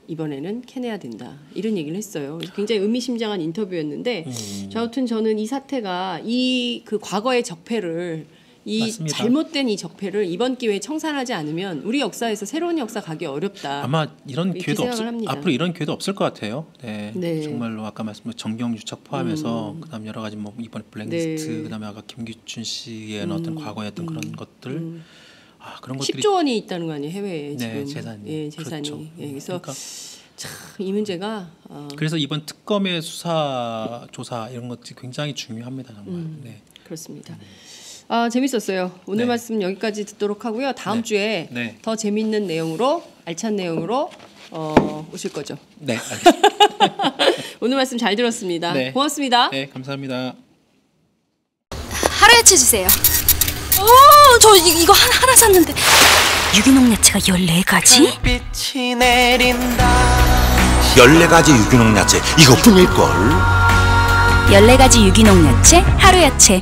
이번에는 캐내야 된다. 이런 얘기를 했어요. 그래서 굉장히 의미심장한 인터뷰였는데 아무튼 저는 이 사태가 이 그 과거의 적폐를 이 맞습니다. 잘못된 이 적폐를 이번 기회에 청산하지 않으면 우리 역사에서 새로운 역사 가기 어렵다. 아마 이런 이렇게 기회도 생각을 합니다. 앞으로 이런 기회도 없을 것 같아요. 네, 네. 정말로 아까 말씀드린 정경유착 포함해서 그다음 여러 가지 뭐 이번에 블랙리스트 네. 그다음에 아까 김기춘 씨의 어떤 과거의 어떤 그런 것들 그런 것들이 10조 원이 있다는 거 아니에요 해외에 네, 지금 재산이. 예, 재산이. 그렇죠. 예, 그래서 그러니까 참 이 문제가 그래서 이번 특검의 수사 조사 이런 것들이 굉장히 중요합니다 정말. 네. 그렇습니다. 재밌었어요. 오늘 네. 말씀 여기까지 듣도록 하고요. 다음 네. 주에 네. 더 재밌는 내용으로 알찬 내용으로 오실 거죠. 네, 알겠습니다. 오늘 말씀 잘 들었습니다. 네. 고맙습니다. 네, 감사합니다. 하루야채 주세요. 저 이거 하나 샀는데 유기농 야채가 14가지? 14가지 유기농 야채 이것뿐일걸. 14가지 유기농 야채 하루야채.